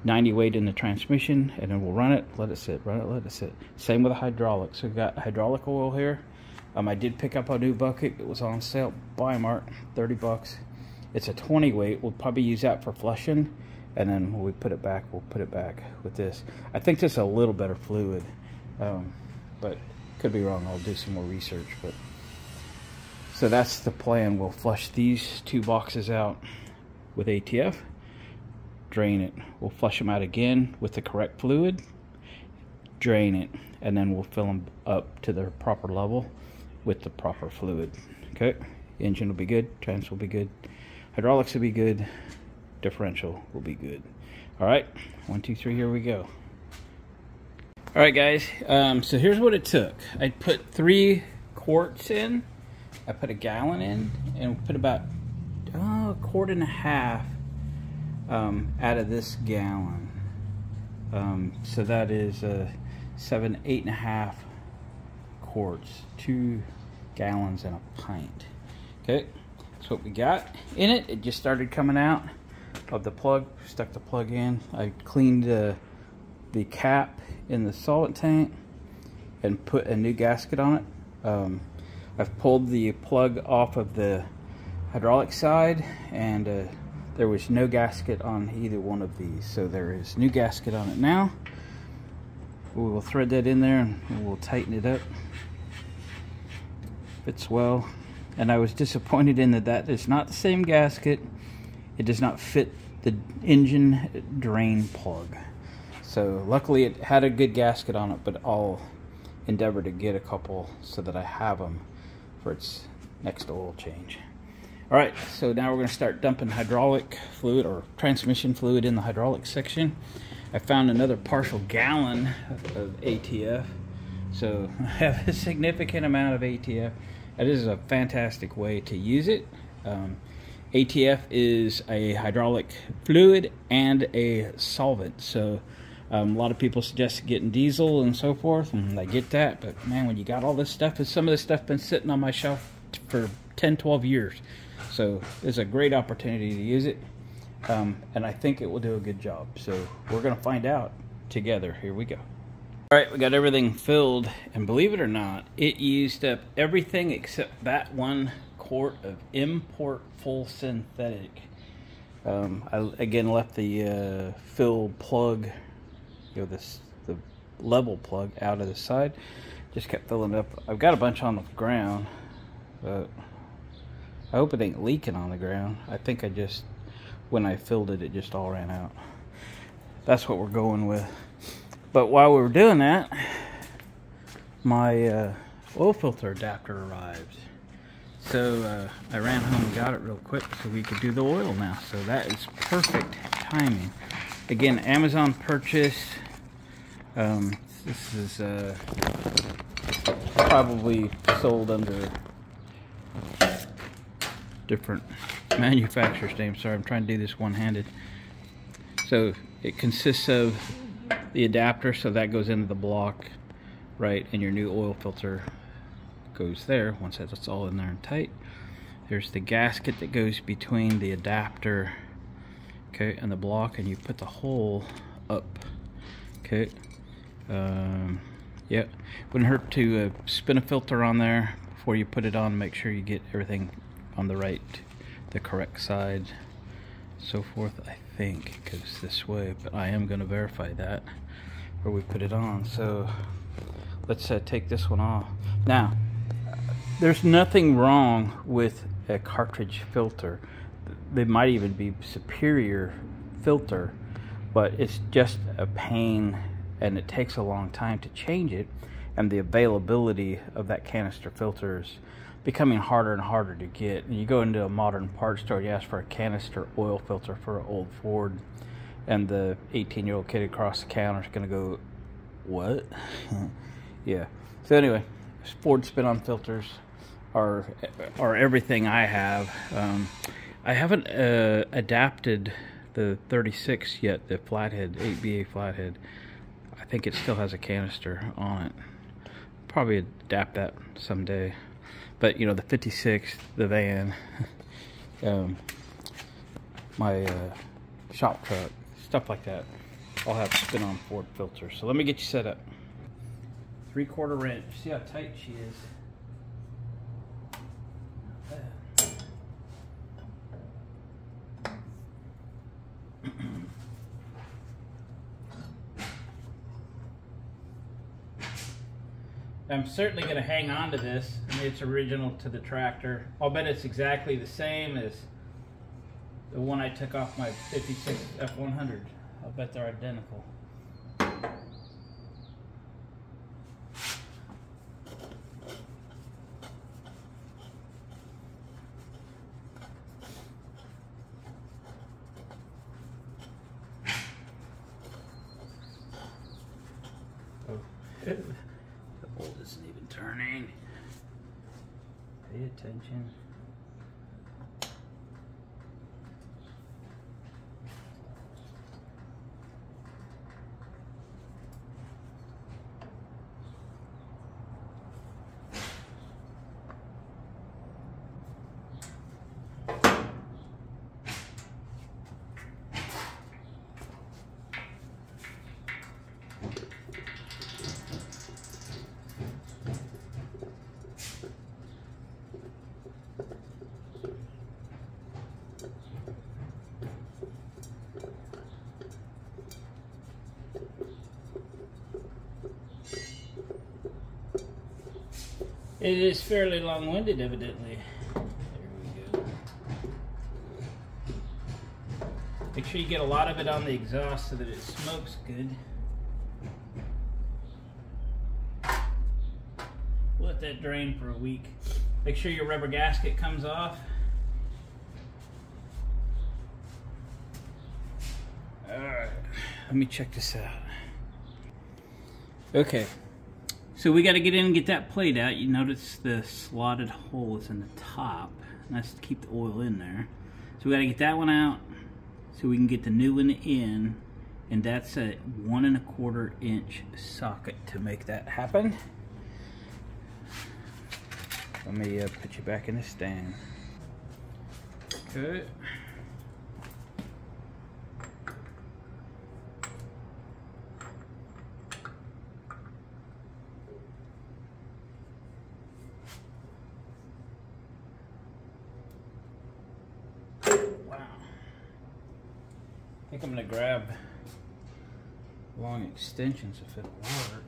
90 weight in the transmission, and then we'll run it, let it sit, run it, let it sit. Same with the hydraulics. So we've got hydraulic oil here. I did pick up a new bucket. It was on sale, Bimart, 30 bucks. It's a 20 weight. We'll probably use that for flushing, and then when we put it back, we'll put it back with this. I think this is a little better fluid, but could be wrong. I'll do some more research. But so that's the plan. We'll flush these two boxes out with ATF, drain it. We'll flush them out again with the correct fluid, drain it, and then we'll fill them up to their proper level with the proper fluid. Okay, engine will be good, trans will be good, hydraulics will be good, differential will be good. All right, 1, 2, 3, here we go. All right, guys, so here's what it took. I put 3 quarts in, I put a gallon in, and put about a quart and a half out of this gallon. So that is 7, 8.5 quarts, 2 gallons and a pint. Okay, that's what we got in it. It just started coming out of the plug. Stuck the plug in. I cleaned the cap in the solvent tank and put a new gasket on it. I've pulled the plug off of the hydraulic side, and there was no gasket on either one of these, so there is new gasket on it now. We will thread that in there and we'll tighten it up. Fits well, and I was disappointed in that is not the same gasket. It does not fit the engine drain plug. So luckily it had a good gasket on it, but I'll endeavor to get a couple so that I have them for its next oil change. All right, so now we're going to start dumping hydraulic fluid or transmission fluid in the hydraulic section. I found another partial gallon of ATF, so I have a significant amount of ATF. That is a fantastic way to use it. ATF is a hydraulic fluid and a solvent, so A lot of people suggest getting diesel and so forth, and I get that, but man, when you got all this stuff, and some of this stuff been sitting on my shelf for 10-12 years, so it's a great opportunity to use it, and I think it will do a good job. So we're gonna find out together. Here we go. All right, we got everything filled, and believe it or not, it used up everything except that 1 quart of import full synthetic. I again left the fill plug, the level plug out of the side. Just kept filling it up. I've got a bunch on the ground, but I hope it ain't leaking on the ground. I think when I filled it, it just all ran out. That's what we're going with. But while we were doing that, my oil filter adapter arrived. So I ran home and got it real quick so we could do the oil now. So that is perfect timing. Again, Amazon purchase. This is probably sold under different manufacturer's name. Sorry, I'm trying to do this one-handed. So it consists of the adapter, so that goes into the block, right, and your new oil filter goes there once that's all in there and tight. There's the gasket that goes between the adapter, okay, and the block, and you put the hole up, okay. Yeah, wouldn't hurt to spin a filter on there before you put it on. Make sure you get everything on the correct side, so forth. I think it goes this way, but I am going to verify that where we put it on. So let's take this one off. Now, there's nothing wrong with a cartridge filter. They might even be superior filter, but it's just a pain, and it takes a long time to change it, and the availability of that canister filter is becoming harder and harder to get. And you go into a modern parts store, you ask for a canister oil filter for an old Ford, and the 18-year-old kid across the counter is going to go, what? Yeah. So anyway, Ford spin-on filters are everything I have. I haven't adapted the 36 yet, the flathead, 8BA flathead. I think it still has a canister on it. Probably adapt that someday. But you know, the 56, the van, my shop truck, stuff like that, I'll have spin-on Ford filters. So let me get you set up. 3/4 wrench. See how tight she is. I'm certainly going to hang on to this. I mean, it's original to the tractor. I'll bet it's exactly the same as the one I took off my 56 F100. I'll bet they're identical. Oh. The bolt isn't even turning. Pay attention. It is fairly long-winded, evidently. There we go. Make sure you get a lot of it on the exhaust so that it smokes good. Let that drain for a week. Make sure your rubber gasket comes off. Alright, let me check this out. Okay. So we got to get in and get that plate out. You notice the slotted hole is in the top, and that's to keep the oil in there. So we got to get that one out so we can get the new one in And that's a 1 1/4 inch socket to make that happen. Let me put you back in the stand. Okay. Wow. I think I'm gonna grab long extensions if it'll work.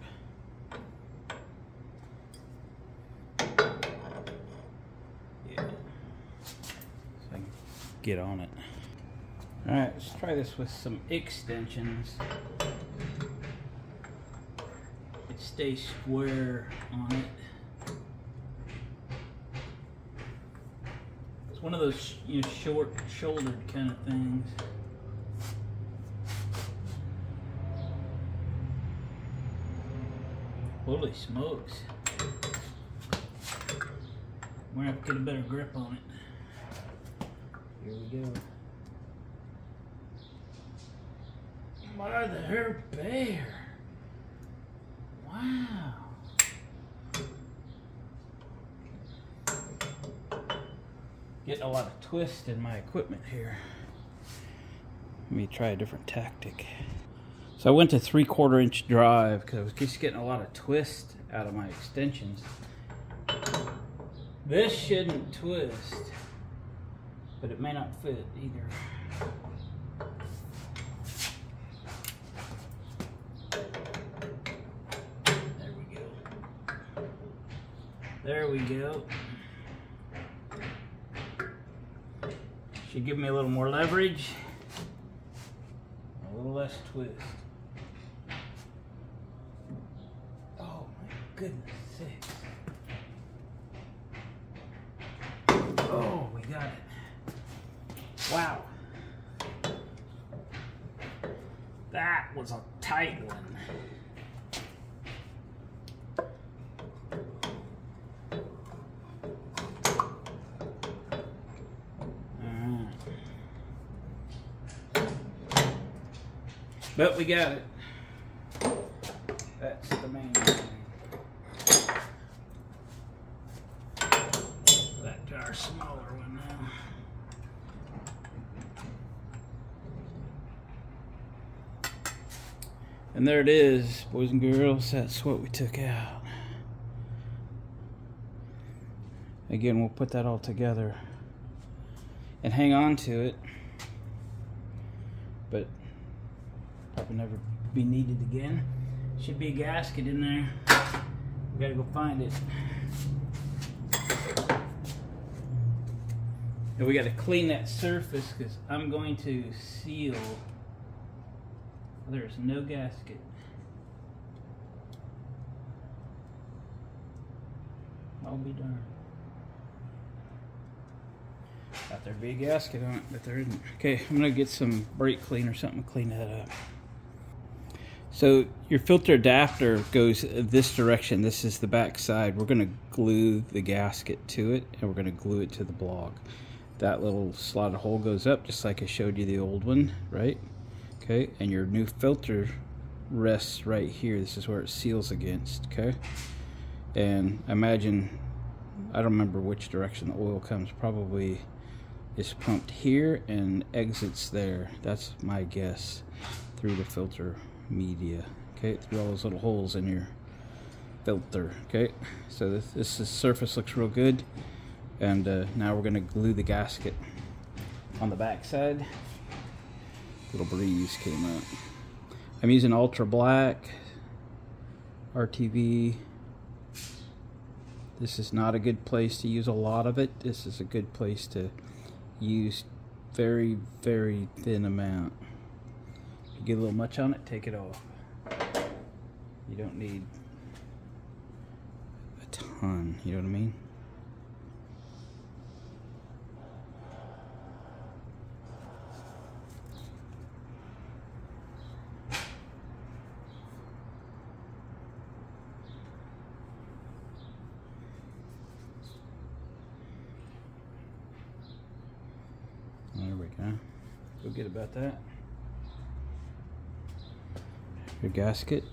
Yeah. So I can get on it. Alright, let's try this with some extensions. It stays square on it. It's one of those, you know, short shouldered kind of things. Holy smokes. We're gonna have to get a better grip on it. Here we go. Mother bear. Wow. Getting a lot of twist in my equipment here. Let me try a different tactic. So I went to 3/4 inch drive because I was just getting a lot of twist out of my extensions. This shouldn't twist, but it may not fit either. There we go. There we go. Should give me a little more leverage, a little less twist. Oh my goodness sakes. Oh, we got it. Wow. That was a tight one. But we got it. That's the main thing. That to our smaller one now. And there it is, boys and girls. That's what we took out. Again, we'll put that all together and hang on to it. But probably never be needed again. Should be a gasket in there. We gotta go find it. And we gotta clean that surface because I'm going to seal. There's no gasket. I'll be darned. Thought there'd be a gasket on it, but there isn't. Okay, I'm gonna get some brake clean or something to clean that up. So your filter adapter goes this direction. This is the back side. We're going to glue the gasket to it, and we're going to glue it to the block. That little slotted hole goes up just like I showed you the old one, right? Okay, and your new filter rests right here. This is where it seals against, okay? And imagine, I don't remember which direction the oil comes. Probably is pumped here and exits there. That's my guess, through the filter media, okay, through all those little holes in your filter. Okay, so this surface looks real good, and now we're going to glue the gasket on the back side. Little breeze came up. I'm using ultra black RTV. This is not a good place to use a lot of it. This is a good place to use very, very thin amount. If you get a little much on it, take it off. You don't need a ton, you know what I mean? There we go. Feel good about that. Your gasket.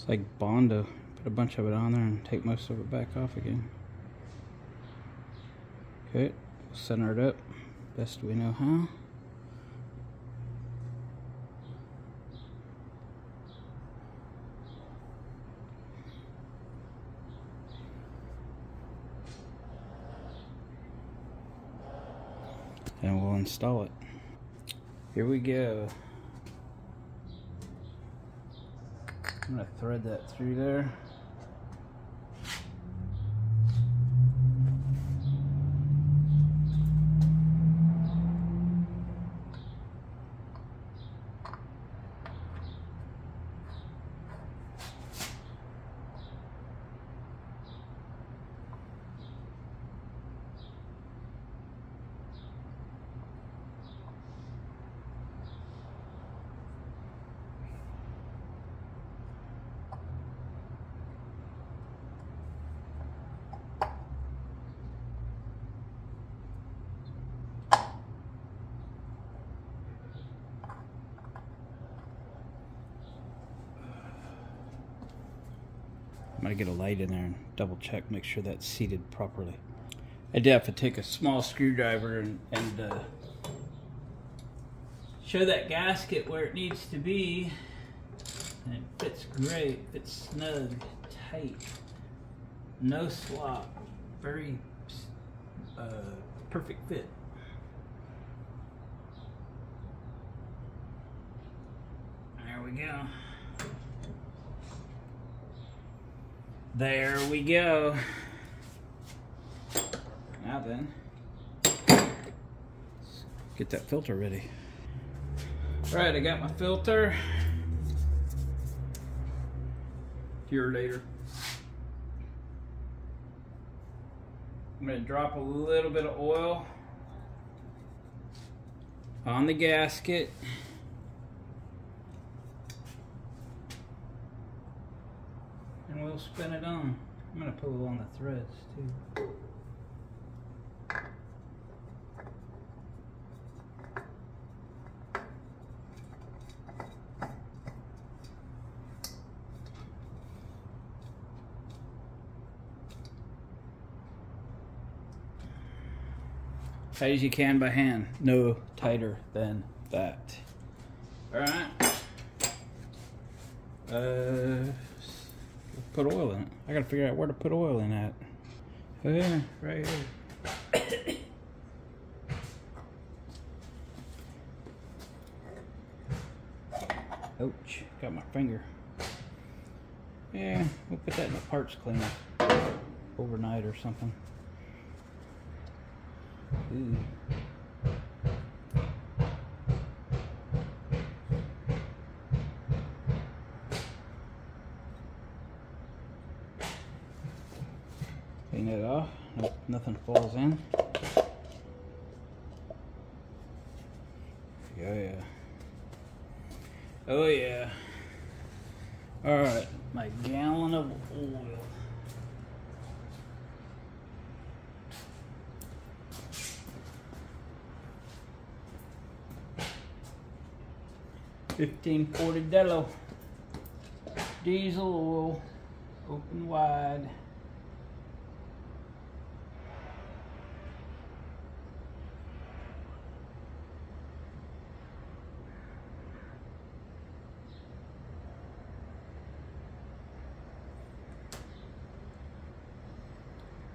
It's like Bondo. Put a bunch of it on there and take most of it back off again. Okay, center it up best we know how. And we'll install it. Here we go. I'm going to thread that through there. I'm gonna get a light in there and double check, make sure that's seated properly. I did have to take a small screwdriver and show that gasket where it needs to be, and it fits great, fits snug, tight, no slop, very perfect fit. There we go. There we go. Now then, let's get that filter ready. All right, I got my filter. Purilator. I'm gonna drop a little bit of oil on the gasket. And we'll spin it on. I'm gonna pull on the threads too. Tight as you can by hand. No tighter than that. All right. Put oil in it. I gotta figure out where to put oil in at. Oh yeah, right here. Ouch, got my finger. Yeah, we'll put that in the parts cleaner overnight or something. Ooh. Clean it off, nothing falls in. Oh yeah. Oh yeah. Alright, my gallon of oil. $15.40 diesel oil, open wide.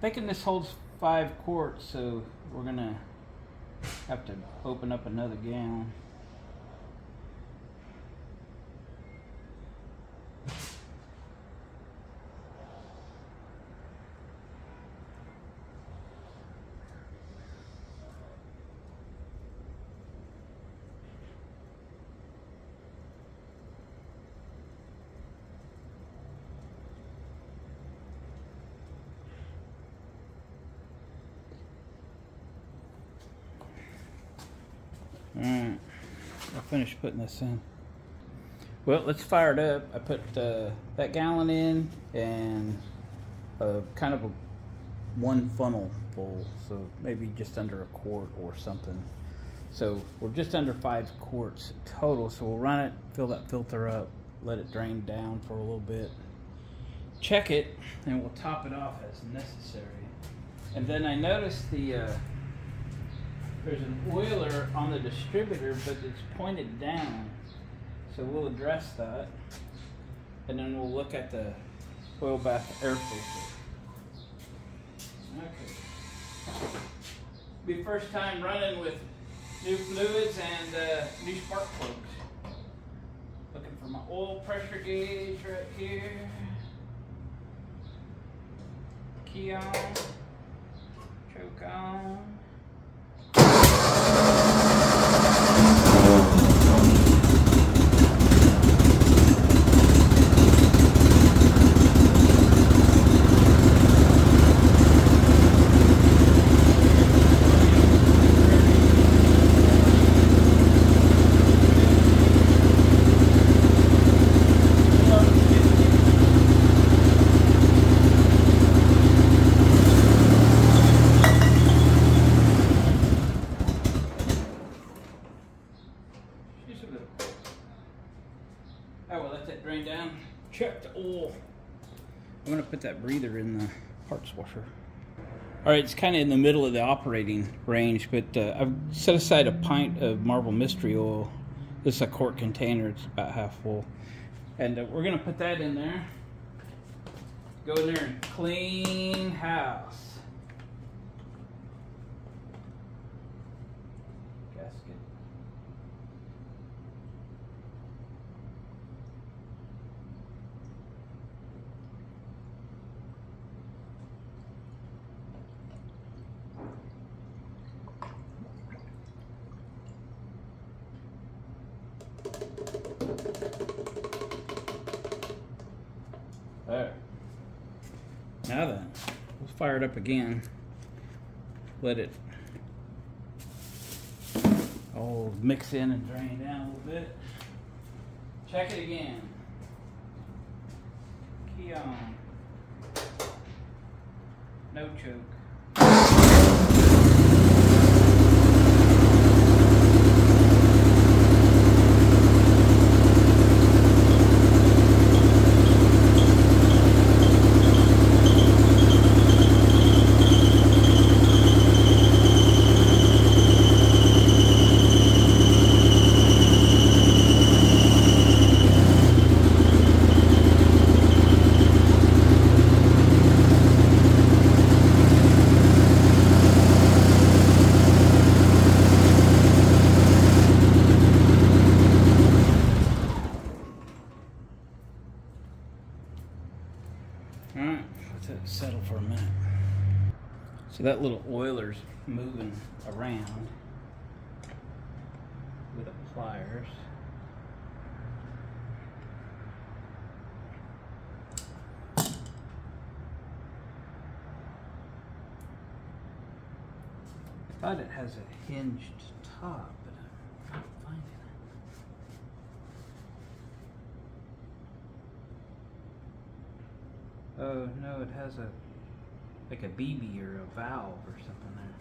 thinking this holds 5 quarts, so we're gonna have to open up another gallon. Alright, I finished putting this in. Well, let's fire it up. I put that gallon in and kind of a 1 funnel full, so maybe just under a quart or something. So we're just under 5 quarts total, so we'll run it, fill that filter up, let it drain down for a little bit, check it, and we'll top it off as necessary. And then I noticed there's an oiler on the distributor, but it's pointed down. So we'll address that. And then we'll look at the oil bath air filter. Okay. Be first time running with new fluids and new spark plugs. Looking for my oil pressure gauge right here. Key on. Choke on. Oh, well, let that drain down. Check the oil. I'm going to put that breather in the parts washer. Alright, it's kind of in the middle of the operating range, but I've set aside a pint of Marble Mystery Oil. This is a quart container, it's about half full. And we're going to put that in there. Go in there and clean house. Gasket. There. Now then, we'll fire it up again. Let it all mix in and drain down a little bit. Check it again. Key on. No choke. Alright, let that settle for a minute. So that little oiler's moving around with the pliers. I thought it has a hinged top, but I'm not finding it. Oh no, it has a like a BB or a valve or something there.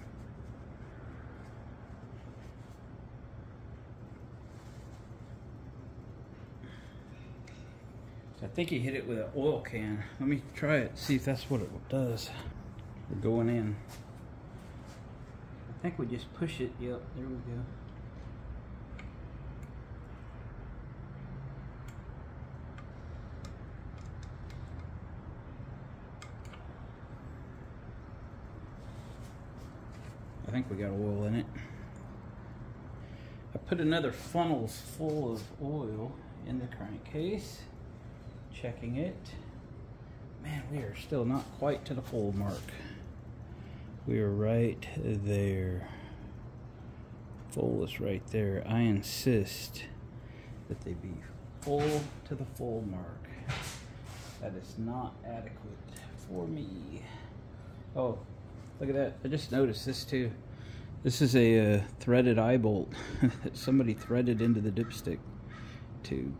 I think he hit it with an oil can. Let me try it, see if that's what it does. We're going in. I think we just push it. Yep, there we go. think we got oil in it. I put another funnels full of oil in the crankcase. Checking it. Man, we are still not quite to the full mark. We are right there. Full is right there. I insist that they be full to the full mark. That is not adequate for me. Oh, look at that. I just noticed this too. This is a threaded eye bolt that somebody threaded into the dipstick tube.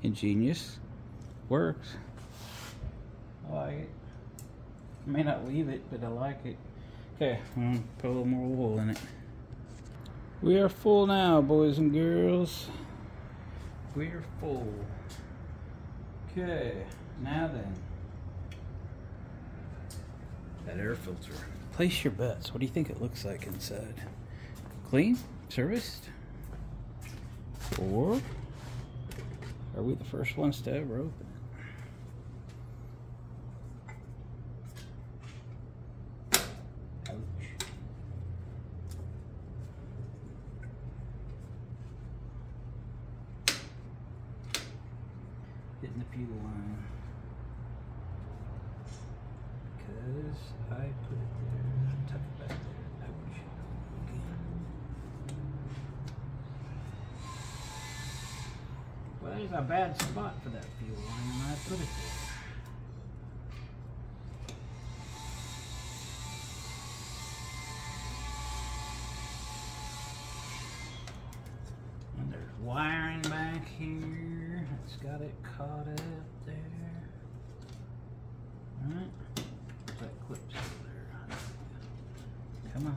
Ingenious. Works. I like it. I may not leave it, but I like it. Okay, I'm gonna put a little more oil in it. We are full now, boys and girls. We are full. Okay, now then. That air filter. Place your bets. What do you think it looks like inside? Clean? Serviced? Or are we the first ones to ever open it? Hitting the fuel line because I put it there, tuck it back there. Ouch. Again. Well, there's a bad spot for that fuel line, and I put it there. And there's wiring back here. It's got it caught up there. Alright. That clip's over there. Come on.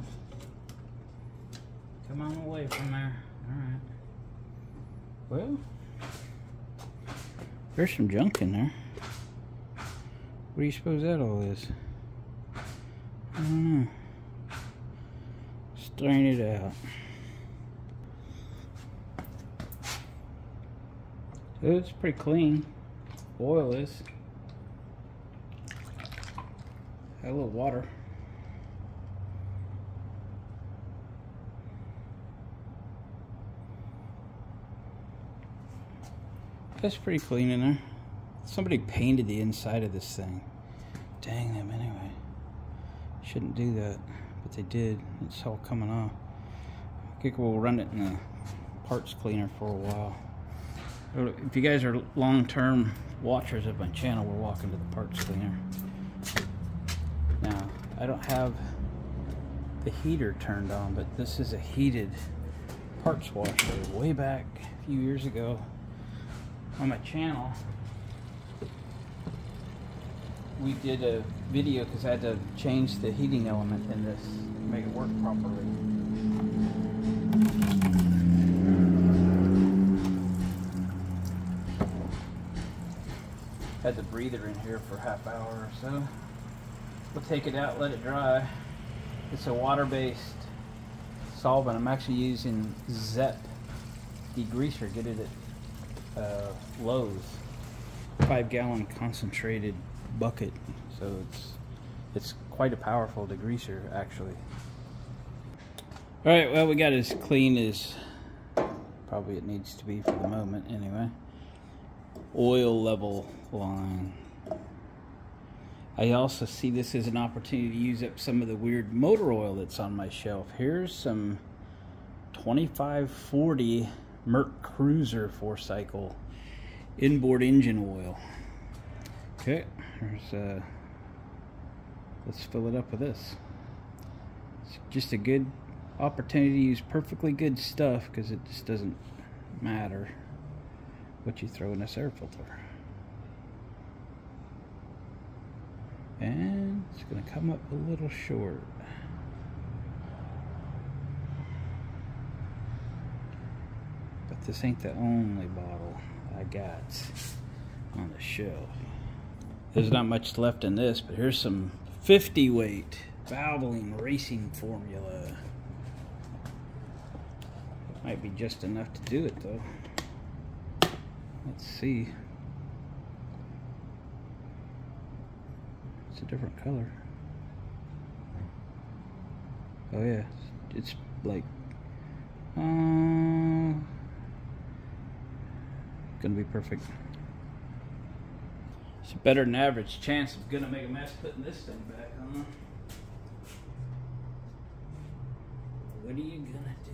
Come on away from there. Alright. Well, there's some junk in there. What do you suppose that all is? I don't know. Strain it out. It's pretty clean. Oil is. Got a little water. That's pretty clean in there. Somebody painted the inside of this thing. Dang them anyway. Shouldn't do that, but they did. It's all coming off. I think we'll run it in the parts cleaner for a while. If you guys are long-term watchers of my channel, we're walking to the parts cleaner. Now, I don't have the heater turned on, but this is a heated parts washer. Way back a few years ago on my channel, we did a video because I had to change the heating element in this to make it work properly. Had the breather in here for a half hour or so. We'll take it out, let it dry. It's a water-based solvent. I'm actually using Zep degreaser. Get it at Lowe's. 5-gallon concentrated bucket. So it's quite a powerful degreaser, actually. All right, well, we got as clean as probably it needs to be for the moment, anyway. Oil level line. I also see this as an opportunity to use up some of the weird motor oil that's on my shelf. Here's some 2540 Merc Cruiser 4-cycle inboard engine oil. Okay, there's let's fill it up with this. It's just a good opportunity to use perfectly good stuff because it just doesn't matter what you throw in this air filter. And it's going to come up a little short. But this ain't the only bottle I got on the shelf. There's not much left in this, but here's some 50 weight Valvoline racing formula. Might be just enough to do it though. Let's see. It's a different color. Oh yeah, it's like gonna be perfect. It's a better than average chance of gonna make a mess putting this thing back on. What are you gonna do?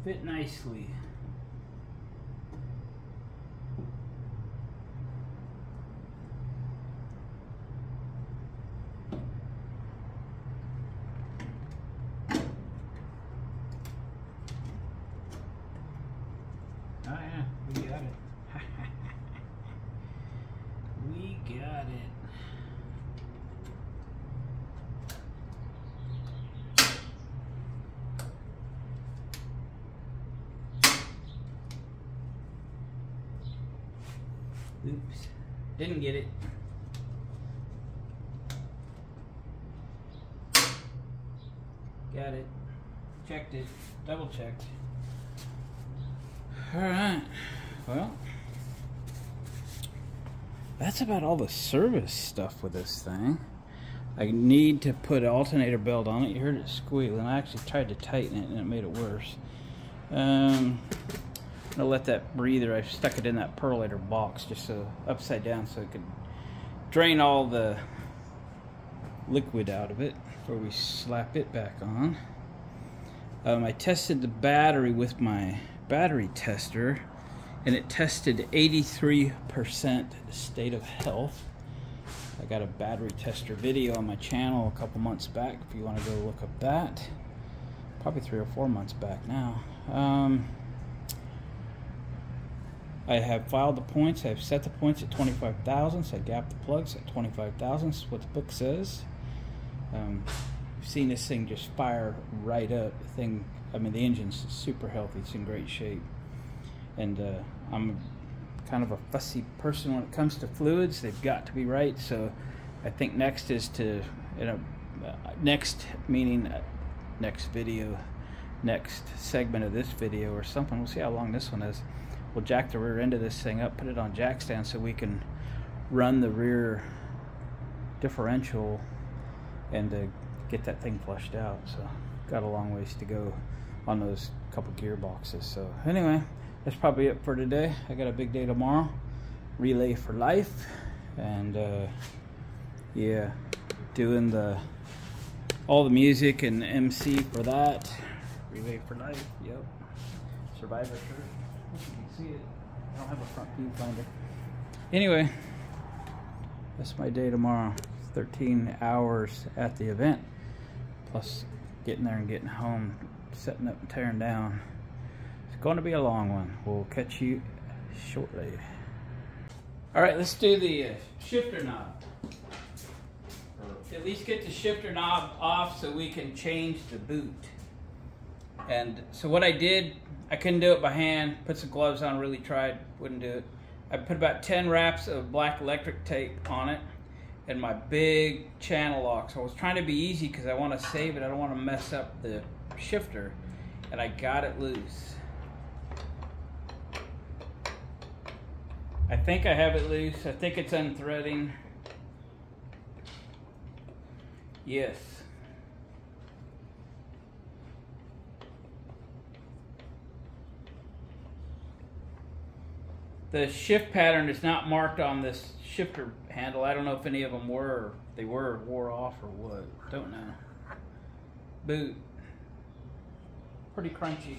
Fit nicely. Oh yeah, we got it. We got it. Oops, didn't get it. Got it. Checked it. Double checked. Alright. Well, that's about all the service stuff with this thing. I need to put an alternator belt on it. You heard it squeal, and I actually tried to tighten it and it made it worse. I'm gonna let that breather, I stuck it in that percolator box just so upside down so it could drain all the liquid out of it before we slap it back on. I tested the battery with my battery tester and it tested 83% state of health. I got a battery tester video on my channel a couple months back if you want to go look up that. Probably 3 or 4 months back now. I have filed the points. I've set the points at 25,000, so I gapped the plugs at 25,000. That's what the book says. You've seen this thing just fire right up. The thing, I mean, the engine's super healthy. It's in great shape. And I'm kind of a fussy person when it comes to fluids. They've got to be right. So I think next is to, next meaning next video, next segment of this video or something. We'll see how long this one is. We'll jack the rear end of this thing up, put it on jack stand so we can run the rear differential and get that thing flushed out. So got a long ways to go on those couple gearboxes. So anyway, that's probably it for today. I got a big day tomorrow, relay for life, and yeah, doing all the music and MC for that. Relay for life. Yep. Survivor shirt. You can see it. I don't have a front viewfinder. Anyway, that's my day tomorrow. 13 hours at the event, plus getting there and getting home, setting up and tearing down. It's going to be a long one. We'll catch you shortly. All right, let's do the shifter knob. Or at least get the shifter knob off so we can change the boot. And so what I did, I couldn't do it by hand, put some gloves on, really tried, wouldn't do it. I put about 10 wraps of black electric tape on it and my big channel lock. So I was trying to be easy because I want to save it. I don't want to mess up the shifter. And I got it loose. I think I have it loose. I think it's unthreading. Yes. The shift pattern is not marked on this shifter handle. I don't know if any of them were, or they wore off or what. Don't know. Boot. Pretty crunchy.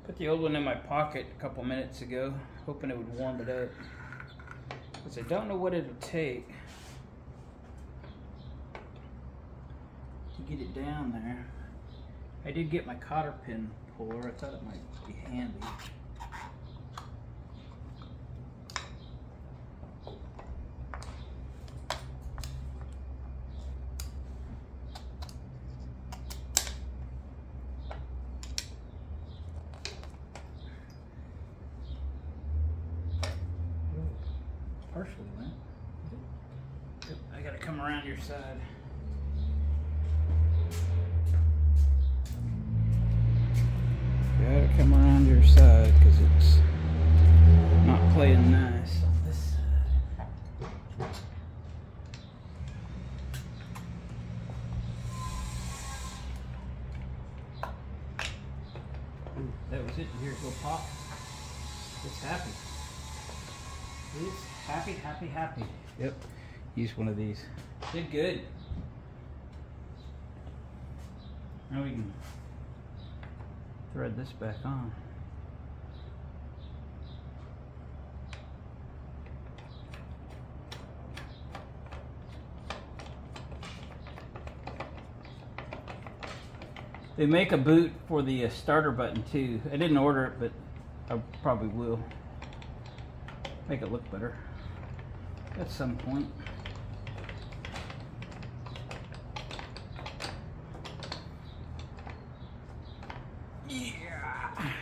Put the old one in my pocket a couple minutes ago, hoping it would warm it up. Because I don't know what it'll take to get it down there. I did get my cotter pin puller. I thought it might be handy. Partially went. I gotta come around your side. Gotta come around your side because it's not playing nice on this side. It's happy. It's happy, happy, happy. Yep. Use one of these. Did good. Now we can thread this back on. They make a boot for the starter button too. I didn't order it, but I probably will. Make it look better at some point. Yeah.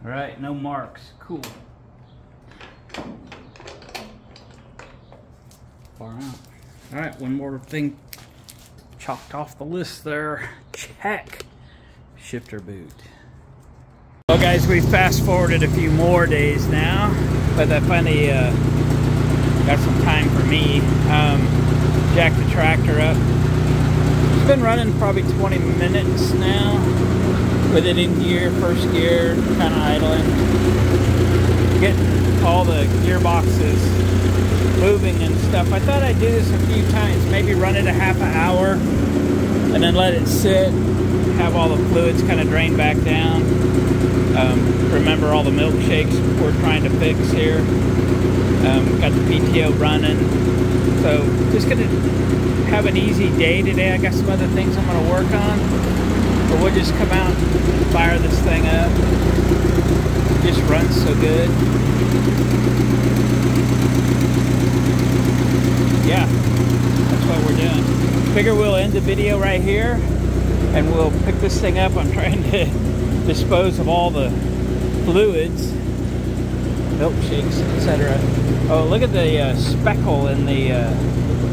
All right, no marks. Cool. Far out. All right, one more thing chalked off the list there. Check. Shifter boot. Well, guys, we fast forwarded a few more days now, but I finally got some time for me. Jacked the tractor up. It's been running probably 20 minutes now with it in gear, first gear, kind of idling. Getting all the gearboxes moving and stuff. I thought I'd do this a few times, maybe run it a half an hour and then let it sit, have all the fluids kind of drain back down. Remember all the milkshakes we're trying to fix here. Got the PTO running. So just gonna have an easy day today. I got some other things I'm gonna work on, but we'll just come out and fire this thing up. It just runs so good. Yeah, that's what we're doing. Figure we'll end the video right here and we'll pick this thing up. I'm trying to dispose of all the fluids, milkshakes, etc. Oh, look at the speckle in the,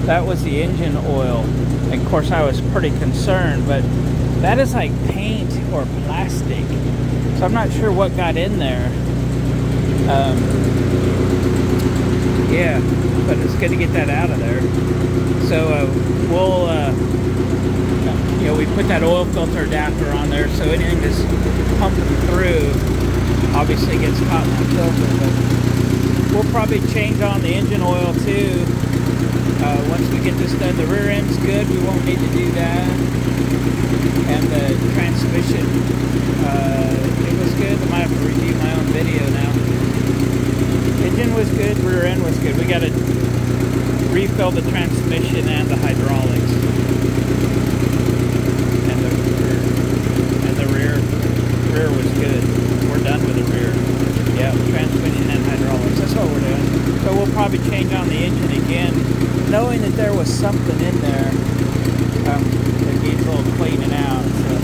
that was the engine oil. And of course I was pretty concerned, but that is like paint or plastic. So I'm not sure what got in there. Yeah, but it's good to get that out of there. So we'll, you know, we put that oil filter adapter on there, so anything that's pumping through obviously gets caught in that filter. But we'll probably change on the engine oil too. Once we get this done, the rear end's good. We won't need to do that. And the transmission, it was good. I might have to review my own video now. Engine was good, rear end was good. We got to refill the transmission and the hydraulics. And the rear was good. We're done with the rear. Yeah, transmission and hydraulics. That's what we're doing. So we'll probably change on the engine again, knowing that there was something in there that needs a little cleaning out. So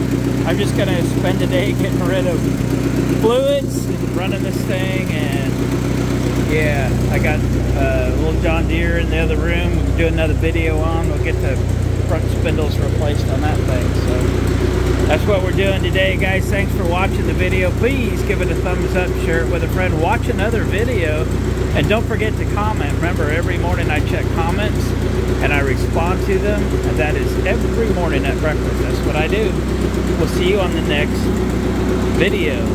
I'm just going to spend the day getting rid of fluids and running this thing. And yeah, I got a little John Deere in the other room. We'll do another video on. We'll get the front spindles replaced on that thing. So that's what we're doing today, guys. Thanks for watching the video. Please give it a thumbs up, share it with a friend, watch another video, and don't forget to comment. Remember, every morning I check comments and I respond to them, and that is every morning at breakfast. That's what I do. We'll see you on the next video.